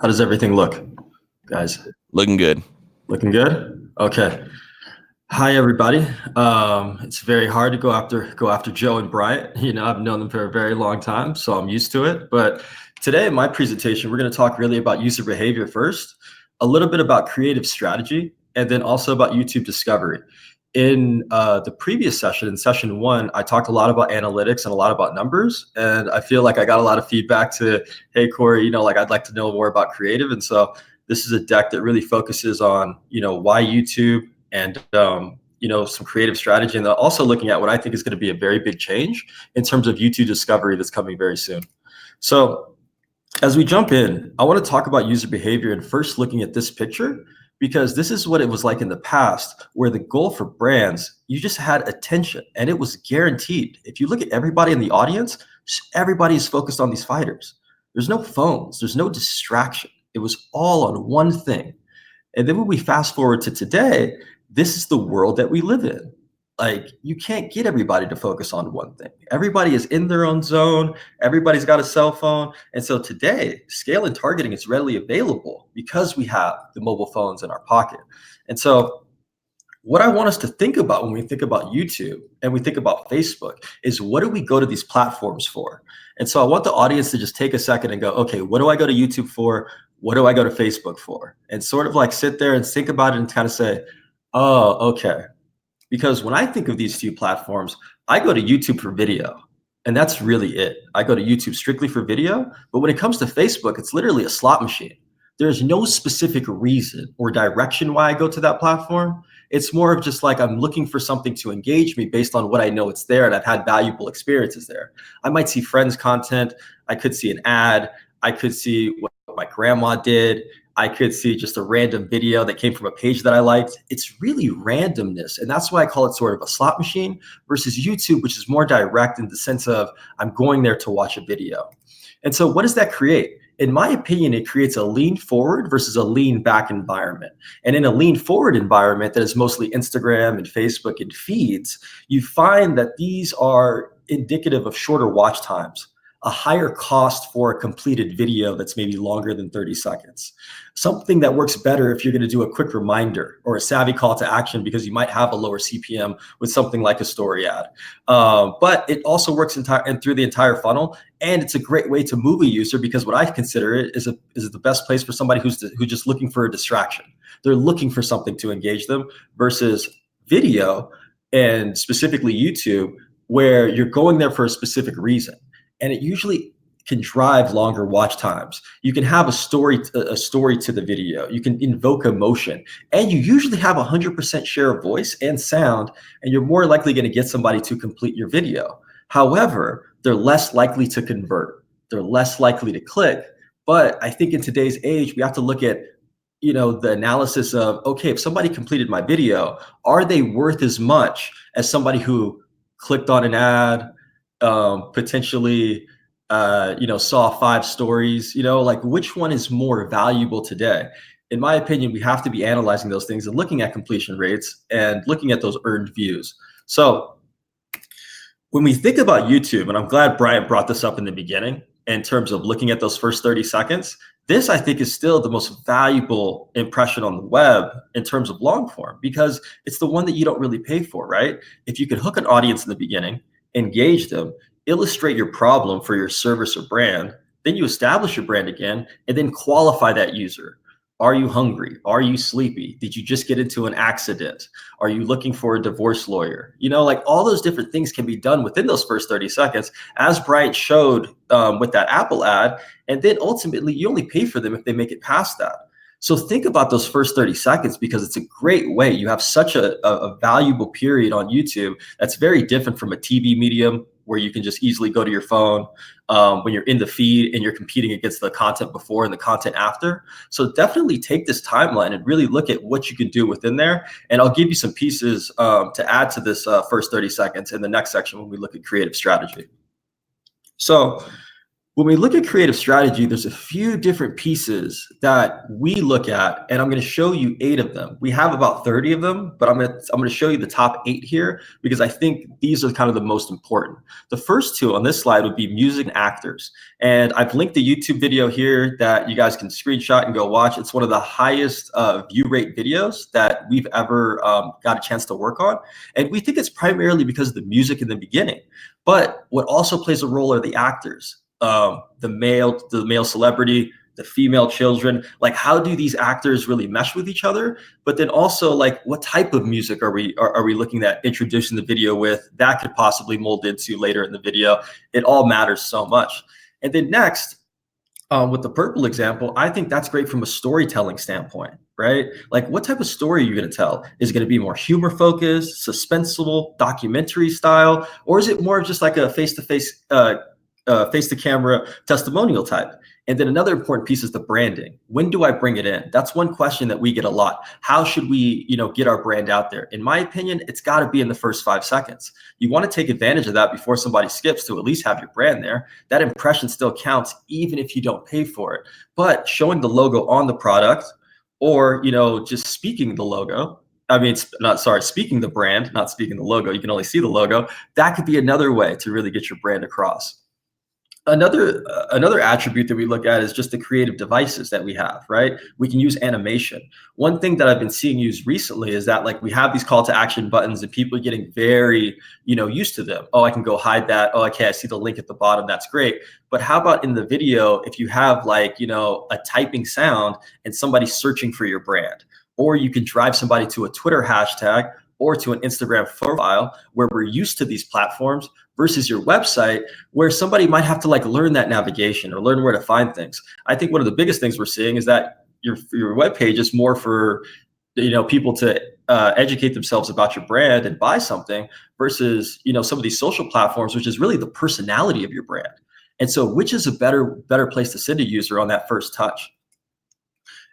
How does everything look, guys? Looking good. Looking good? Okay. Hi, everybody. It's very hard to go after Joe and Bryant. You know, I've known them for a very long time, so I'm used to it. But today in my presentation, we're going to talk really about user behavior first, a little bit about creative strategy, and then also about YouTube discovery. In the previous session, in session 1, I talked a lot about analytics and a lot about numbers. And I feel like I got a lot of feedback to, hey, Corey, you know, like I'd like to know more about creative. And so this is a deck that really focuses on, you know, why YouTube and, you know, some creative strategy. And also looking at what I think is going to be a very big change in terms of YouTube discovery that's coming very soon. So as we jump in, I want to talk about user behavior and first looking at this picture, because this is what it was like in the past, where the goal for brands, you just had attention and it was guaranteed. If you look at everybody in the audience, everybody is focused on these fighters. There's no phones, there's no distraction. It was all on one thing. And then when we fast forward to today, this is the world that we live in. Like, you can't get everybody to focus on one thing. Everybody is in their own zone. Everybody's got a cell phone. And so today, scale and targeting is readily available because we have the mobile phones in our pocket. And so what I want us to think about when we think about YouTube and we think about Facebook is, what do we go to these platforms for? And so I want the audience to just take a second and go, okay, what do I go to YouTube for? What do I go to Facebook for? And sort of like sit there and think about it and kind of say, oh, okay. Because when I think of these two platforms, I go to YouTube for video, and that's really it. I go to YouTube strictly for video, but when it comes to Facebook, it's literally a slot machine. There's no specific reason or direction why I go to that platform. It's more of just like, I'm looking for something to engage me based on what I know it's there, and I've had valuable experiences there. I might see friends' content. I could see an ad. I could see what my grandma did. I could see just a random video that came from a page that I liked. It's really randomness. And that's why I call it sort of a slot machine versus YouTube, which is more direct in the sense of, I'm going there to watch a video. And so what does that create? In my opinion, it creates a lean forward versus a lean back environment. And in a lean forward environment that is mostly Instagram and Facebook and feeds, you find that these are indicative of shorter watch times, a higher cost for a completed video that's maybe longer than 30 seconds. Something that works better if you're going to do a quick reminder or a savvy call to action, because you might have a lower CPM with something like a story ad. But it also works through the entire funnel. And it's a great way to move a user, because what I consider it is the best place for somebody who's just looking for a distraction. They're looking for something to engage them, versus video, and specifically YouTube, where you're going there for a specific reason. And it usually can drive longer watch times. You can have a story to the video. You can invoke emotion, and you usually have 100% share of voice and sound, and you're more likely going to get somebody to complete your video. However, they're less likely to convert. They're less likely to click. But I think in today's age, we have to look at, you know, the analysis of, okay, if somebody completed my video, are they worth as much as somebody who clicked on an ad, potentially, you know, saw 5 stories, you know, like which one is more valuable today? In my opinion, we have to be analyzing those things and looking at completion rates and looking at those earned views. So when we think about YouTube, and I'm glad Bryant brought this up in the beginning, in terms of looking at those first 30 seconds, this I think is still the most valuable impression on the web in terms of long form, because it's the one that you don't really pay for, right? If you could hook an audience in the beginning, engage them, illustrate your problem for your service or brand, then you establish your brand again, and then qualify that user. Are you hungry? Are you sleepy? Did you just get into an accident? Are you looking for a divorce lawyer? You know, like all those different things can be done within those first 30 seconds, as Bryant showed with that Apple ad. And then ultimately, you only pay for them if they make it past that. So think about those first 30 seconds, because it's a great way. You have such a valuable period on YouTube that's very different from a TV medium where you can just easily go to your phone when you're in the feed and you're competing against the content before and the content after. So definitely take this timeline and really look at what you can do within there. And I'll give you some pieces to add to this first 30 seconds in the next section when we look at creative strategy. So when we look at creative strategy, there's a few different pieces that we look at, and I'm going to show you 8 of them. We have about 30 of them, but I'm going to show you the top 8 here because I think these are kind of the most important. The first 2 on this slide would be music and actors. And I've linked the YouTube video here that you guys can screenshot and go watch. It's one of the highest view rate videos that we've ever got a chance to work on. And we think it's primarily because of the music in the beginning. But what also plays a role are the actors. The male celebrity, the female children, like how do these actors really mesh with each other? But then also like what type of music are we looking at introducing the video with that could possibly mold into later in the video. It all matters so much. And then next, with the purple example, I think that's great from a storytelling standpoint, right? Like what type of story are you going to tell? Is it going to be more humor focused, suspenseful, documentary style, or is it more of just like a face-to-face face-to-camera testimonial type? And then another important piece is the branding. When do I bring it in? That's one question that we get a lot. How should we, get our brand out there? In my opinion, it's got to be in the first 5 seconds. You want to take advantage of that before somebody skips to at least have your brand there. That impression still counts even if you don't pay for it. But showing the logo on the product or, just speaking the logo, speaking the brand, not speaking the logo, you can only see the logo. That could be another way to really get your brand across. Another attribute that we look at is just the creative devices that we have, right? We can use animation. One thing that I've been seeing used recently is that like we have these call to action buttons and people are getting very, used to them. Oh, I can go hide that. Oh, okay, I see the link at the bottom. That's great. But how about in the video, if you have like, a typing sound and somebody searching for your brand, or you can drive somebody to a Twitter hashtag or to an Instagram profile where we're used to these platforms versus your website where somebody might have to like learn that navigation or learn where to find things. I think one of the biggest things we're seeing is that your web page is more for people to educate themselves about your brand and buy something versus some of these social platforms, which is really the personality of your brand. And so which is a better place to send a user on that first touch?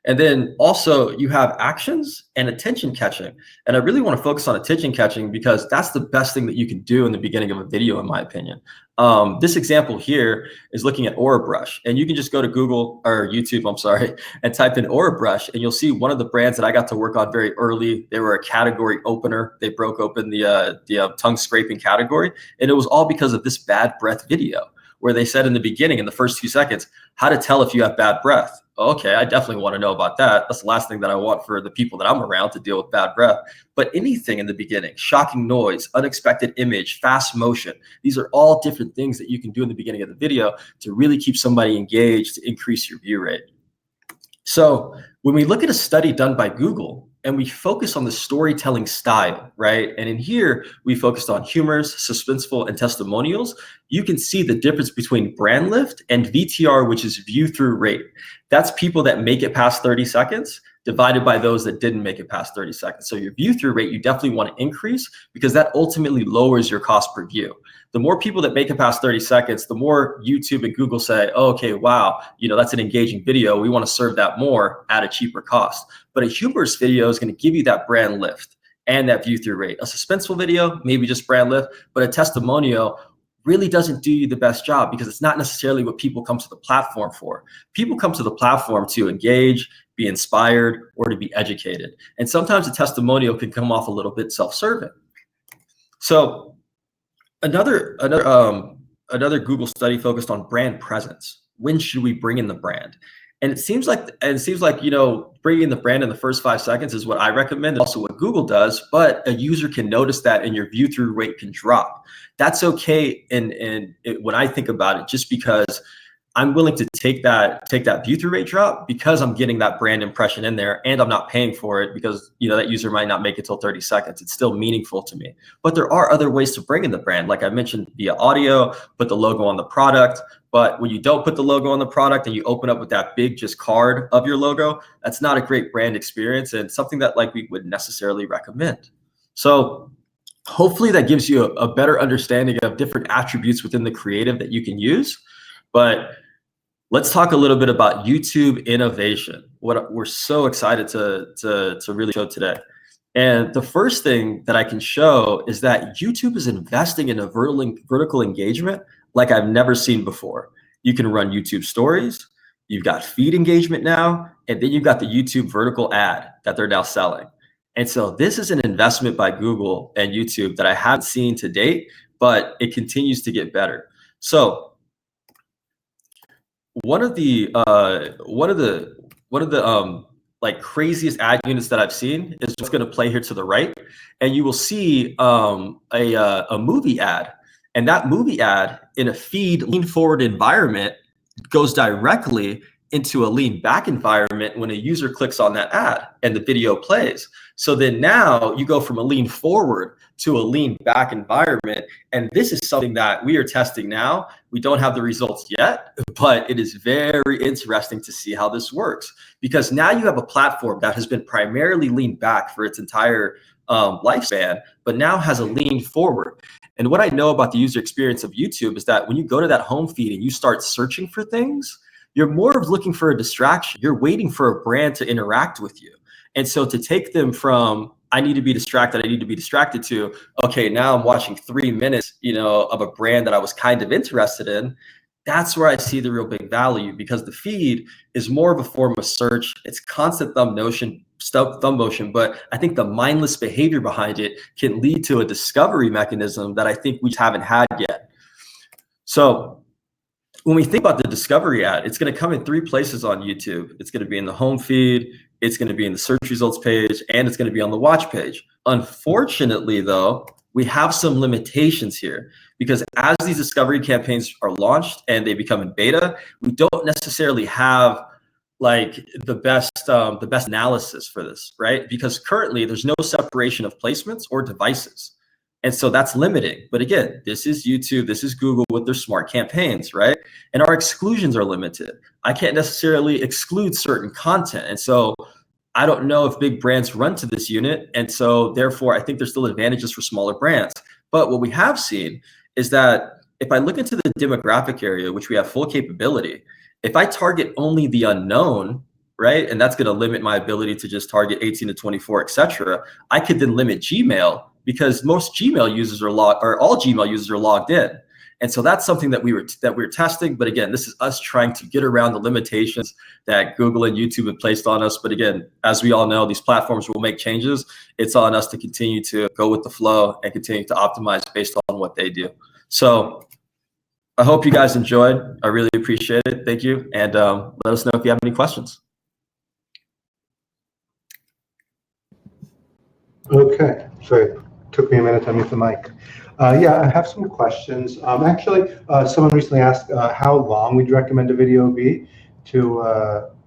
And then also you have actions and attention catching. And I really want to focus on attention catching because that's the best thing that you can do in the beginning of a video, in my opinion. This example here is looking at Aura Brush, and you can just go to Google or YouTube, and type in Aura Brush, and you'll see one of the brands that I got to work on very early. They were a category opener. They broke open the tongue scraping category, and it was all because of this bad breath video where they said in the beginning, in the first few seconds, how to tell if you have bad breath. Okay, I definitely want to know about that. That's the last thing that I want for the people that I'm around to deal with bad breath. But anything in the beginning, shocking noise, unexpected image, fast motion, these are all different things that you can do in the beginning of the video to really keep somebody engaged, to increase your view rate. So when we look at a study done by Google and we focus on the storytelling style, right? And in here, we focused on humors, suspenseful, and testimonials. You can see the difference between brand lift and VTR, which is view through rate. That's people that make it past 30 seconds divided by those that didn't make it past 30 seconds. So your view through rate, you definitely want to increase because that ultimately lowers your cost per view. The more people that make it past 30 seconds, the more YouTube and Google say, oh, okay, wow, that's an engaging video. We want to serve that more at a cheaper cost. But a humorous video is going to give you that brand lift and that view through rate. A suspenseful video, maybe just brand lift, but a testimonial really doesn't do you the best job because it's not necessarily what people come to the platform for. People come to the platform to engage, be inspired, or to be educated. And sometimes a testimonial can come off a little bit self-serving. So another Google study focused on brand presence. When should we bring in the brand? And it seems like bringing in the brand in the first 5 seconds is what I recommend, and also what Google does. But a user can notice that, and your view through rate can drop. That's okay. And when I think about it, just because I'm willing to take that view through rate drop because I'm getting that brand impression in there, and I'm not paying for it because that user might not make it till 30 seconds. It's still meaningful to me. But there are other ways to bring in the brand, like I mentioned, via audio, put the logo on the product. But when you don't put the logo on the product and you open up with that big just card of your logo, that's not a great brand experience and something that we would necessarily recommend. So hopefully that gives you a better understanding of different attributes within the creative that you can use. But let's talk a little bit about YouTube innovation. What we're so excited to really show today. And the first thing that I can show is that YouTube is investing in a vertical engagement like I've never seen before. You can run YouTube stories, you've got feed engagement now, and then you've got the YouTube vertical ad that they're now selling. And so this is an investment by Google and YouTube that I haven't seen to date, but it continues to get better. So one of the craziest ad units that I've seen is what's going to play here to the right, and you will see a movie ad, and that movie ad in a feed lean forward environment goes directly into a lean back environment when a user clicks on that ad and the video plays. So then now you go from a lean forward to a lean back environment. And this is something that we are testing now. We don't have the results yet, but it is very interesting to see how this works, because now you have a platform that has been primarily lean back for its entire lifespan, but now has a lean forward. And what I know about the user experience of YouTube is that when you go to that home feed and you start searching for things, you're more of looking for a distraction. You're waiting for a brand to interact with you. And so to take them from, I need to be distracted, to, okay, now I'm watching 3 minutes, of a brand that I was kind of interested in, that's where I see the real big value, because the feed is more of a form of search. It's constant thumb motion, but I think the mindless behavior behind it can lead to a discovery mechanism that I think we haven't had yet. So when we think about the discovery ad, it's going to come in 3 places on YouTube. It's going to be in the home feed, it's going to be in the search results page, and it's going to be on the watch page. Unfortunately, though, we have some limitations here, because as these discovery campaigns are launched and they become in beta, we don't necessarily have the best analysis for this, right? Because currently there's no separation of placements or devices. And so that's limiting. But again, this is YouTube, this is Google with their smart campaigns, right? And our exclusions are limited. I can't necessarily exclude certain content. And so I don't know if big brands run to this unit. And so therefore, I think there's still advantages for smaller brands. But what we have seen is that if I look into the demographic area, which we have full capability, if I target only the unknown, right, and that's going to limit my ability to just target 18 to 24, et cetera, I could then limit Gmail, because most Gmail users are all Gmail users are logged in. And so that's something that we're testing. But again, this is us trying to get around the limitations that Google and YouTube have placed on us. But again, as we all know, these platforms will make changes. It's on us to continue to go with the flow and continue to optimize based on what they do. So I hope you guys enjoyed. I really appreciate it. Thank you. And let us know if you have any questions. Okay, so took me a minute to mute the mic. Yeah, I have some questions. Actually, someone recently asked how long we'd recommend a video be to,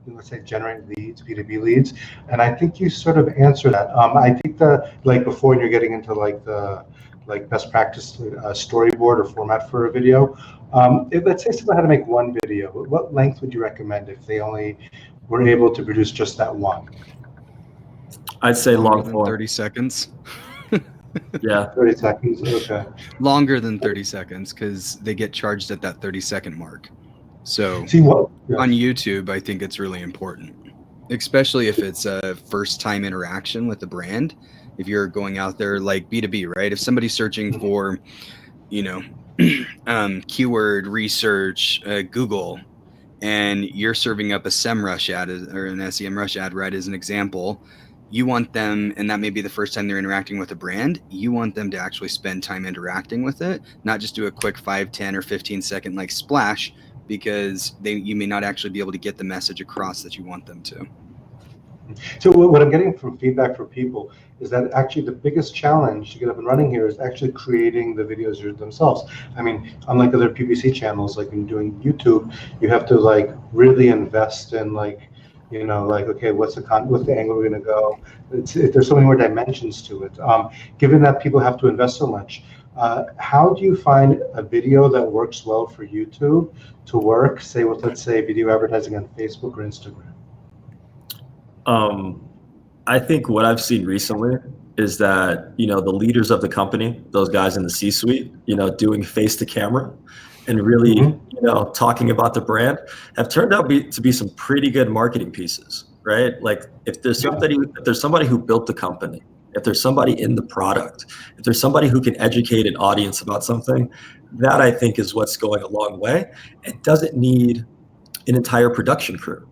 let's say, generate leads, B2B leads, and I think you sort of answered that. I think before you're getting into the best practice storyboard or format for a video. Let's say someone had to make one video. What length would you recommend if they only were able to produce just that one? I'd say Longer than form. 30 seconds. Yeah. 30 seconds, okay. Longer than 30 seconds, because they get charged at that 30-second mark. So on YouTube, I think it's really important, especially if it's a first-time interaction with the brand. If you're going out there like B2B, right? If somebody's searching for, keyword research, Google, and you're serving up a Semrush ad or an SEMrush ad, right, as an example, you want them, and that may be the first time they're interacting with a brand, you want them to actually spend time interacting with it, not just do a quick 5, 10, or 15-second splash, because you may not actually be able to get the message across that you want them to. So what I'm getting from feedback from people is that actually the biggest challenge to get up and running here is actually creating the videos themselves. I mean, unlike other PPC channels, like when doing YouTube, you have to like really invest in like, you know, like, okay, what's the angle we're going to go? There's so many more dimensions to it. Given that people have to invest so much, how do you find a video that works well for YouTube to work, say with, let's say, video advertising on Facebook or Instagram? I think what I've seen recently is that, you know, the leaders of the company, those guys in the C-suite, you know, doing face to camera and really, you know, talking about the brand have turned out to be some pretty good marketing pieces, right? Like if there's somebody who built the company, if there's somebody in the product, if there's somebody who can educate an audience about something, that I think is what's going a long way. It doesn't need an entire production crew.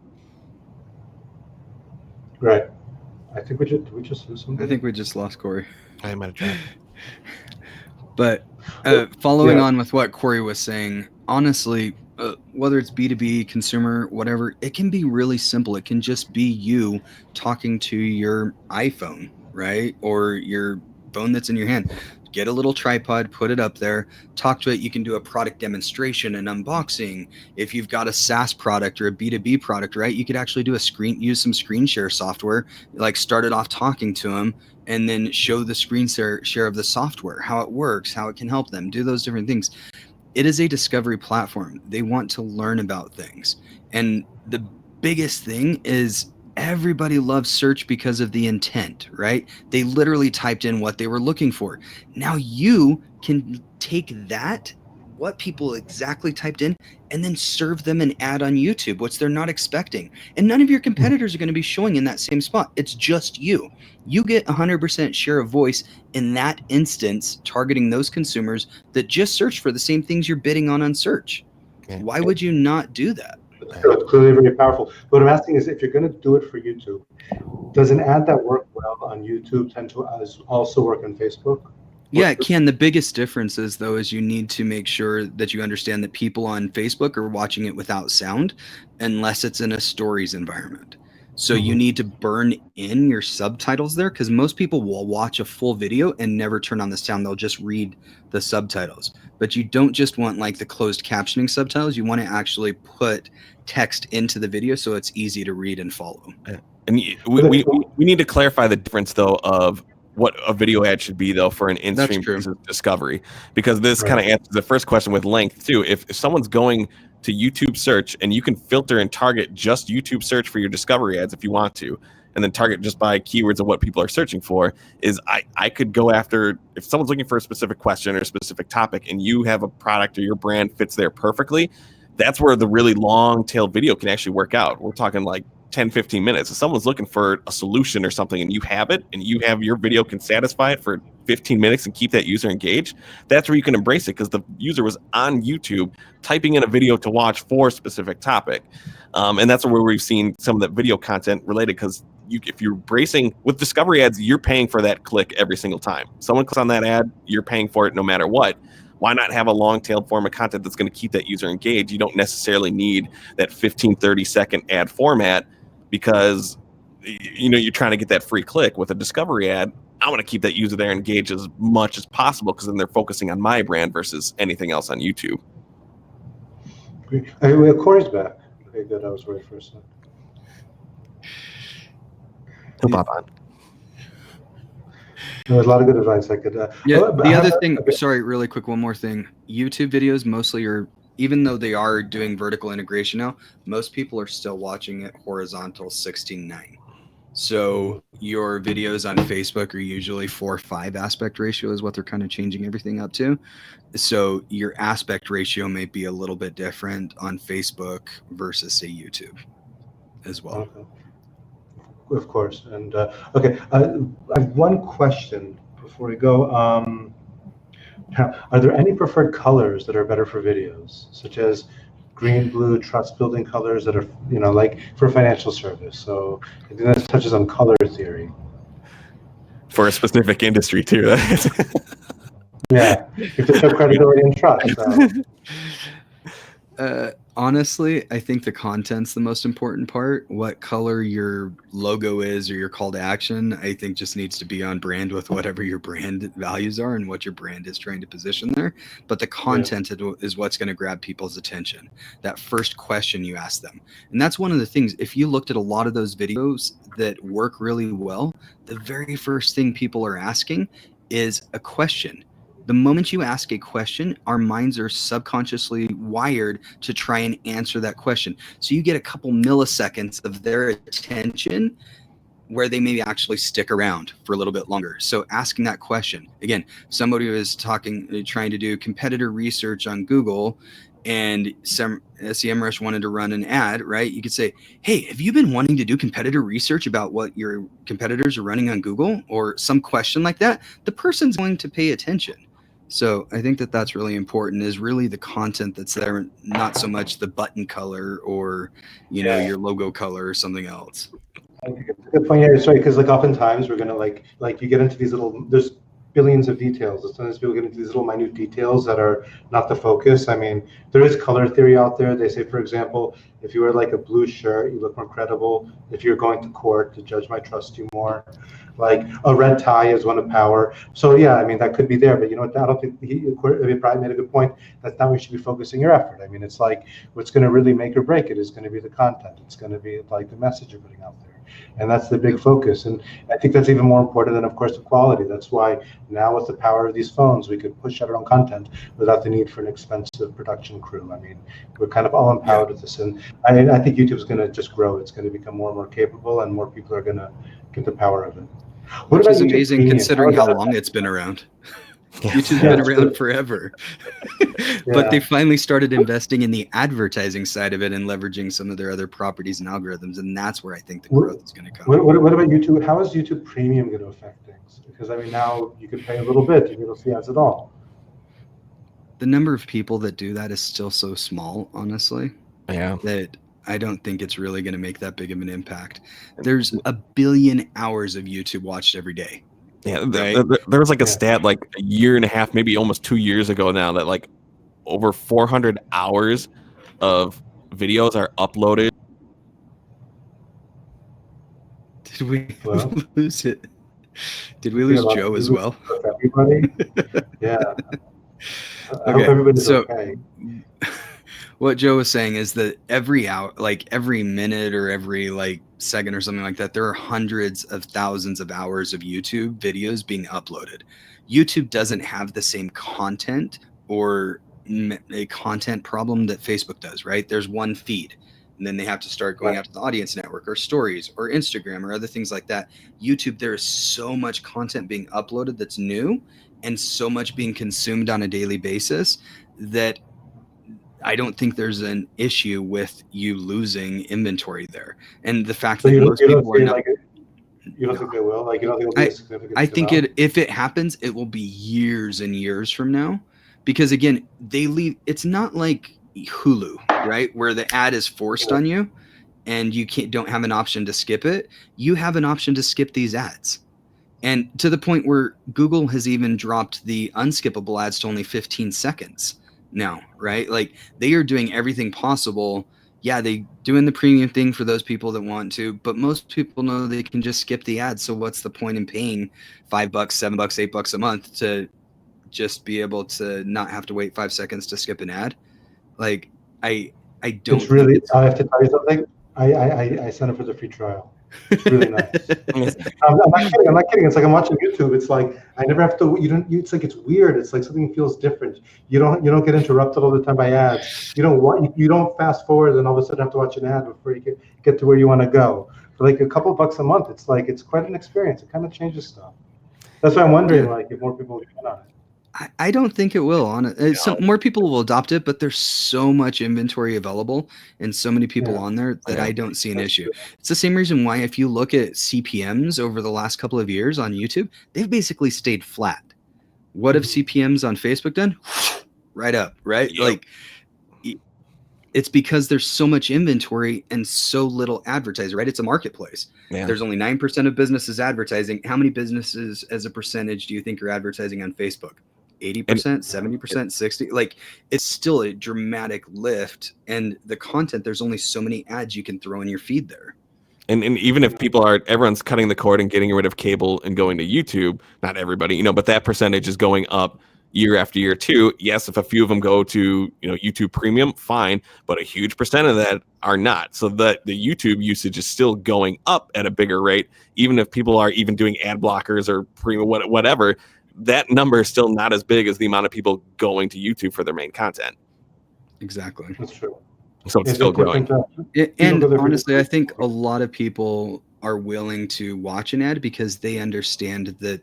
Right. I think we just lose somebody? I think we just lost Corey. I might have tried. But following on with what Corey was saying, honestly, whether it's B2B, consumer, whatever, it can be really simple. It can just be you talking to your iPhone, right? Or your phone that's in your hand. Get a little tripod, put it up there, talk to it. You can do a product demonstration, an unboxing. If you've got a SaaS product or a B2B product, right, you could actually do use some screen share software, like start it off talking to them and then show the screen share of the software, how it works, how it can help them, do those different things. It is a discovery platform. They want to learn about things. And the biggest thing is everybody loves search because of the intent, right? They literally typed in what they were looking for. Now you can take that, what people exactly typed in, and then serve them an ad on YouTube, which they're not expecting. And none of your competitors are going to be showing in that same spot. It's just you. You get 100% share of voice in that instance, targeting those consumers that just search for the same things you're bidding on search. Yeah. Why would you not do that? So it's clearly very powerful. What I'm asking is, if you're going to do it for YouTube, does an ad that worked well on YouTube tend to also work on Facebook? Yeah, it can. The biggest difference is, though, is you need to make sure that you understand that people on Facebook are watching it without sound, unless it's in a stories environment. So you need to burn in your subtitles there, because most people will watch a full video and never turn on the sound. They'll just read the subtitles. But you don't just want like the closed captioning subtitles. You want to actually put text into the video so it's easy to read and follow. And we need to clarify the difference, though, of what a video ad should be, though, for an in-stream discovery, because this kind of answers the first question with length too. If someone's going to YouTube search, and you can filter and target just YouTube search for your discovery ads if you want to, and then target just by keywords of what people are searching for, is I could go after, if someone's looking for a specific question or a specific topic and you have a product or your brand fits there perfectly, that's where the really long tail video can actually work out. We're talking like 10, 15 minutes. If someone's looking for a solution or something and you have it, and you have your video can satisfy it for 15 minutes and keep that user engaged, that's where you can embrace it, because the user was on YouTube typing in a video to watch for a specific topic. And that's where we've seen some of that video content related, because if you're bracing with discovery ads, you're paying for that click every single time. Someone clicks on that ad, you're paying for it no matter what. Why not have a long-tailed form of content that's going to keep that user engaged? You don't necessarily need that 15, 30-second ad format, because you're trying to get that free click. With a discovery ad, I want to keep that user there engaged as much as possible, because then they're focusing on my brand versus anything else on YouTube. Corey's back. Okay, good. I was worried for a second. He'll pop on. There's a lot of good advice I could. The other thing, sorry, really quick, one more thing. YouTube videos mostly are, even though they are doing vertical integration now, most people are still watching it horizontal 16:9. So your videos on Facebook are usually 4:5 aspect ratio is what they're kind of changing everything up to. So your aspect ratio may be a little bit different on Facebook versus, say, YouTube as well. Okay. Of course. And okay, I have one question before we go. Are there any preferred colors that are better for videos, such as green, blue, trust building colors that are, like for financial service? So I think that touches on color theory. For a specific industry too. Yeah, you have to show credibility and trust. So. Honestly, I think the content's the most important part. What color your logo is or your call to action, I think just needs to be on brand with whatever your brand values are and what your brand is trying to position there. But the content is what's going to grab people's attention. That first question you ask them. And that's one of the things, if you looked at a lot of those videos that work really well, the very first thing people are asking is a question. The moment you ask a question, our minds are subconsciously wired to try and answer that question. So you get a couple milliseconds of their attention where they maybe actually stick around for a little bit longer. So asking that question, again, somebody was trying to do competitor research on Google, and Semrush wanted to run an ad, right? You could say, hey, have you been wanting to do competitor research about what your competitors are running on Google, or some question like that? The person's going to pay attention. So I think that that's really important, is really the content that's there, not so much the button color or, your logo color or something else. I think it's a good point. Yeah, sorry, because like oftentimes we're gonna like you get into these there's billions of details. Sometimes people get into these little minute details that are not the focus. I mean, there is color theory out there. They say, for example, if you wear like a blue shirt, you look more credible. If you're going to court, the judge might trust you more. Like a red tie is one of power. So yeah, I mean that could be there, but you know what? I don't think Brian made a good point. That's not where you should be focusing your effort. I mean, it's like what's going to really make or break it is going to be the content. It's going to be like the message you're putting out there, and that's the big focus. And I think that's even more important than, of course, the quality. That's why now with the power of these phones, we could push out our own content without the need for an expensive production crew. I mean, we're kind of all empowered with this, and I think YouTube is going to just grow. It's going to become more and more capable, and more people are going to get the power of it. Which is amazing considering how long it's been around. YouTube's been around forever. But they finally started investing in the advertising side of it and leveraging some of their other properties and algorithms, and that's where I think the growth is going to come. What about YouTube? How is YouTube Premium going to affect things? Because I mean, now you can pay a little bit, you don't see ads at all. The number of people that do that is still so small, honestly. Yeah. That I don't think it's really going to make that big of an impact. There's 1 billion hours of YouTube watched every day. Yeah, there was like a stat like a year and a half, maybe almost 2 years ago now, that like over 400 hours of videos are uploaded. Did we lose it? Did we lose Joe as well? Everybody? Yeah. I hope everybody's okay. What Joe was saying is that every hour, like every minute or every like second or something like that, there are hundreds of thousands of hours of YouTube videos being uploaded. YouTube doesn't have the same content or a content problem that Facebook does, right? There's one feed, and then they have to start going out to the audience network or stories or Instagram or other things like that. YouTube, there is so much content being uploaded that's new and so much being consumed on a daily basis that I don't think there's an issue with you losing inventory there. And the fact that most people are not... You don't think they will? Like, you don't think it'll be a significant I think if it happens, it will be years and years from now. Because again, it's not like Hulu, right? Where the ad is forced on you and you don't have an option to skip it. You have an option to skip these ads. And to the point where Google has even dropped the unskippable ads to only 15 seconds now, right? Like they are doing everything possible. Yeah, they doing the premium thing for those people that want to, but most people know they can just skip the ads. So what's the point in paying $5, $7, $8 a month to just be able to not have to wait 5 seconds to skip an ad? Like I don't. It's really. I have to tell you something. I signed up for the free trial. It's really nice. I'm not kidding. It's like I'm watching YouTube. It's like I never have to. It's like it's weird. It's like something feels different. You don't get interrupted all the time by ads. You don't fast forward and all of a sudden have to watch an ad before you get to where you want to go. For like a couple bucks a month, it's quite an experience. It kind of changes stuff. That's why I'm wondering like if more people will get on it. I don't think it will. More people will adopt it, but there's so much inventory available and so many people on there that I don't see an issue. It's the same reason why if you look at CPMs over the last couple of years on YouTube, they've basically stayed flat. What have CPMs on Facebook done? Right up, right? Yep. Like it's because there's so much inventory and so little advertising, right? It's a marketplace. Yeah. There's only 9% of businesses advertising. How many businesses as a percentage do you think are advertising on Facebook? 80%, 70%, 60%. Like, it's still a dramatic lift. And the content, there's only so many ads you can throw in your feed there. And even if everyone's cutting the cord and getting rid of cable and going to YouTube, not everybody, but that percentage is going up year after year too. Yes, if a few of them go to, YouTube Premium, fine, but a huge percent of that are not. So the YouTube usage is still going up at a bigger rate, even if people are even doing ad blockers or premium, whatever. That number is still not as big as the amount of people going to YouTube for their main content. Exactly. That's true. So it's still growing. And honestly, I think a lot of people are willing to watch an ad because they understand that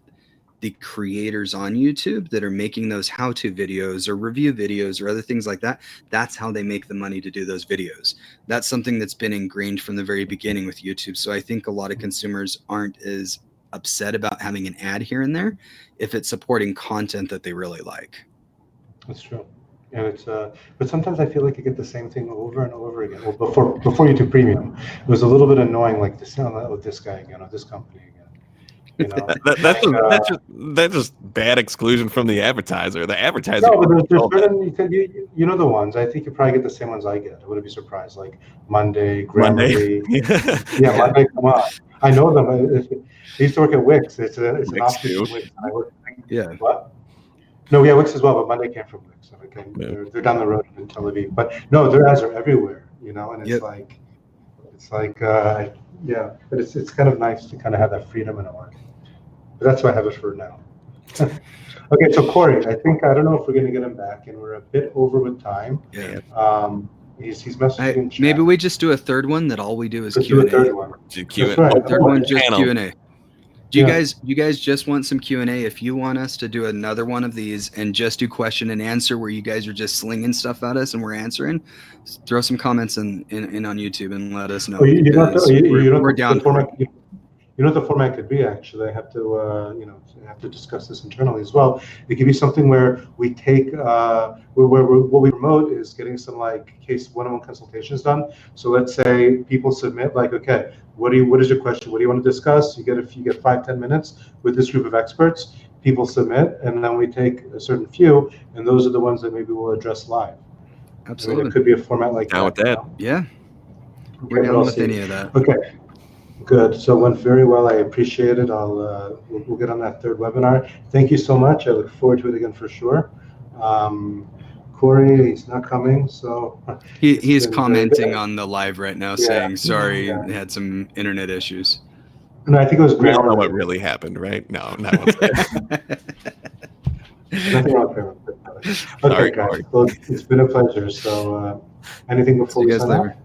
the creators on YouTube that are making those how-to videos or review videos or other things like that, that's how they make the money to do those videos. That's something that's been ingrained from the very beginning with YouTube. So I think a lot of consumers aren't as upset about having an ad here and there if it's supporting content that they really like. That's true. And it's but sometimes I feel like you get the same thing over and over again. Well, before YouTube Premium, it was a little bit annoying, like this guy again, or this company again. That's just bad exclusion from the advertiser. The advertiser. No, but there's certain, you know the ones. I think you probably get the same ones I get. I wouldn't be surprised. Like Monday, Grammarly. Yeah, Monday. Come on, I know them. I used to work at Wix. It's an option of Wix. Yeah. What? No, yeah, Wix as well, but Monday came from Wix. So again, they're down the road in Tel Aviv. But no, their ads are everywhere, and it's like, yeah, but it's kind of nice to kind of have that freedom in a way. But that's why I have it for now. Okay, so Corey, I don't know if we're going to get him back, and we're a bit over with time. Yeah. He's messaging in chat. Maybe we just do a third one that all we do is Let's Q&A. do a third one. Q&A. Right. Third one, just Q&A. Do you Yeah. guys just want some Q&A? If you want us to do another one of these and just do question and answer where you guys are just slinging stuff at us and we're answering, throw some comments in on YouTube and let us know. We're down for it. You know what the format could be, actually. I have to discuss this internally as well. It could be something where we take where what we promote is getting some case one-on-one consultations done. So let's say people submit okay, what is your question? What do you want to discuss? You get 5-10 minutes with this group of experts. People submit, and then we take a certain few, and those are the ones that maybe we'll address live. Absolutely. I mean, it could be a format like down that. with that. Yeah. Okay, We're down with any of that. Okay. Good. So it went very well. I appreciate it. We'll get on that third webinar. Thank you so much. I look forward to it again for sure. Corey, he's not coming, so he's commenting on the live right now, saying sorry, had some internet issues. No, I think it was We great. all know what really happened, right? No, not what's Nothing wrong with it. Okay, Sorry, guys. Corey. Well, it's been a pleasure. So, anything before See we you guys sign later. off?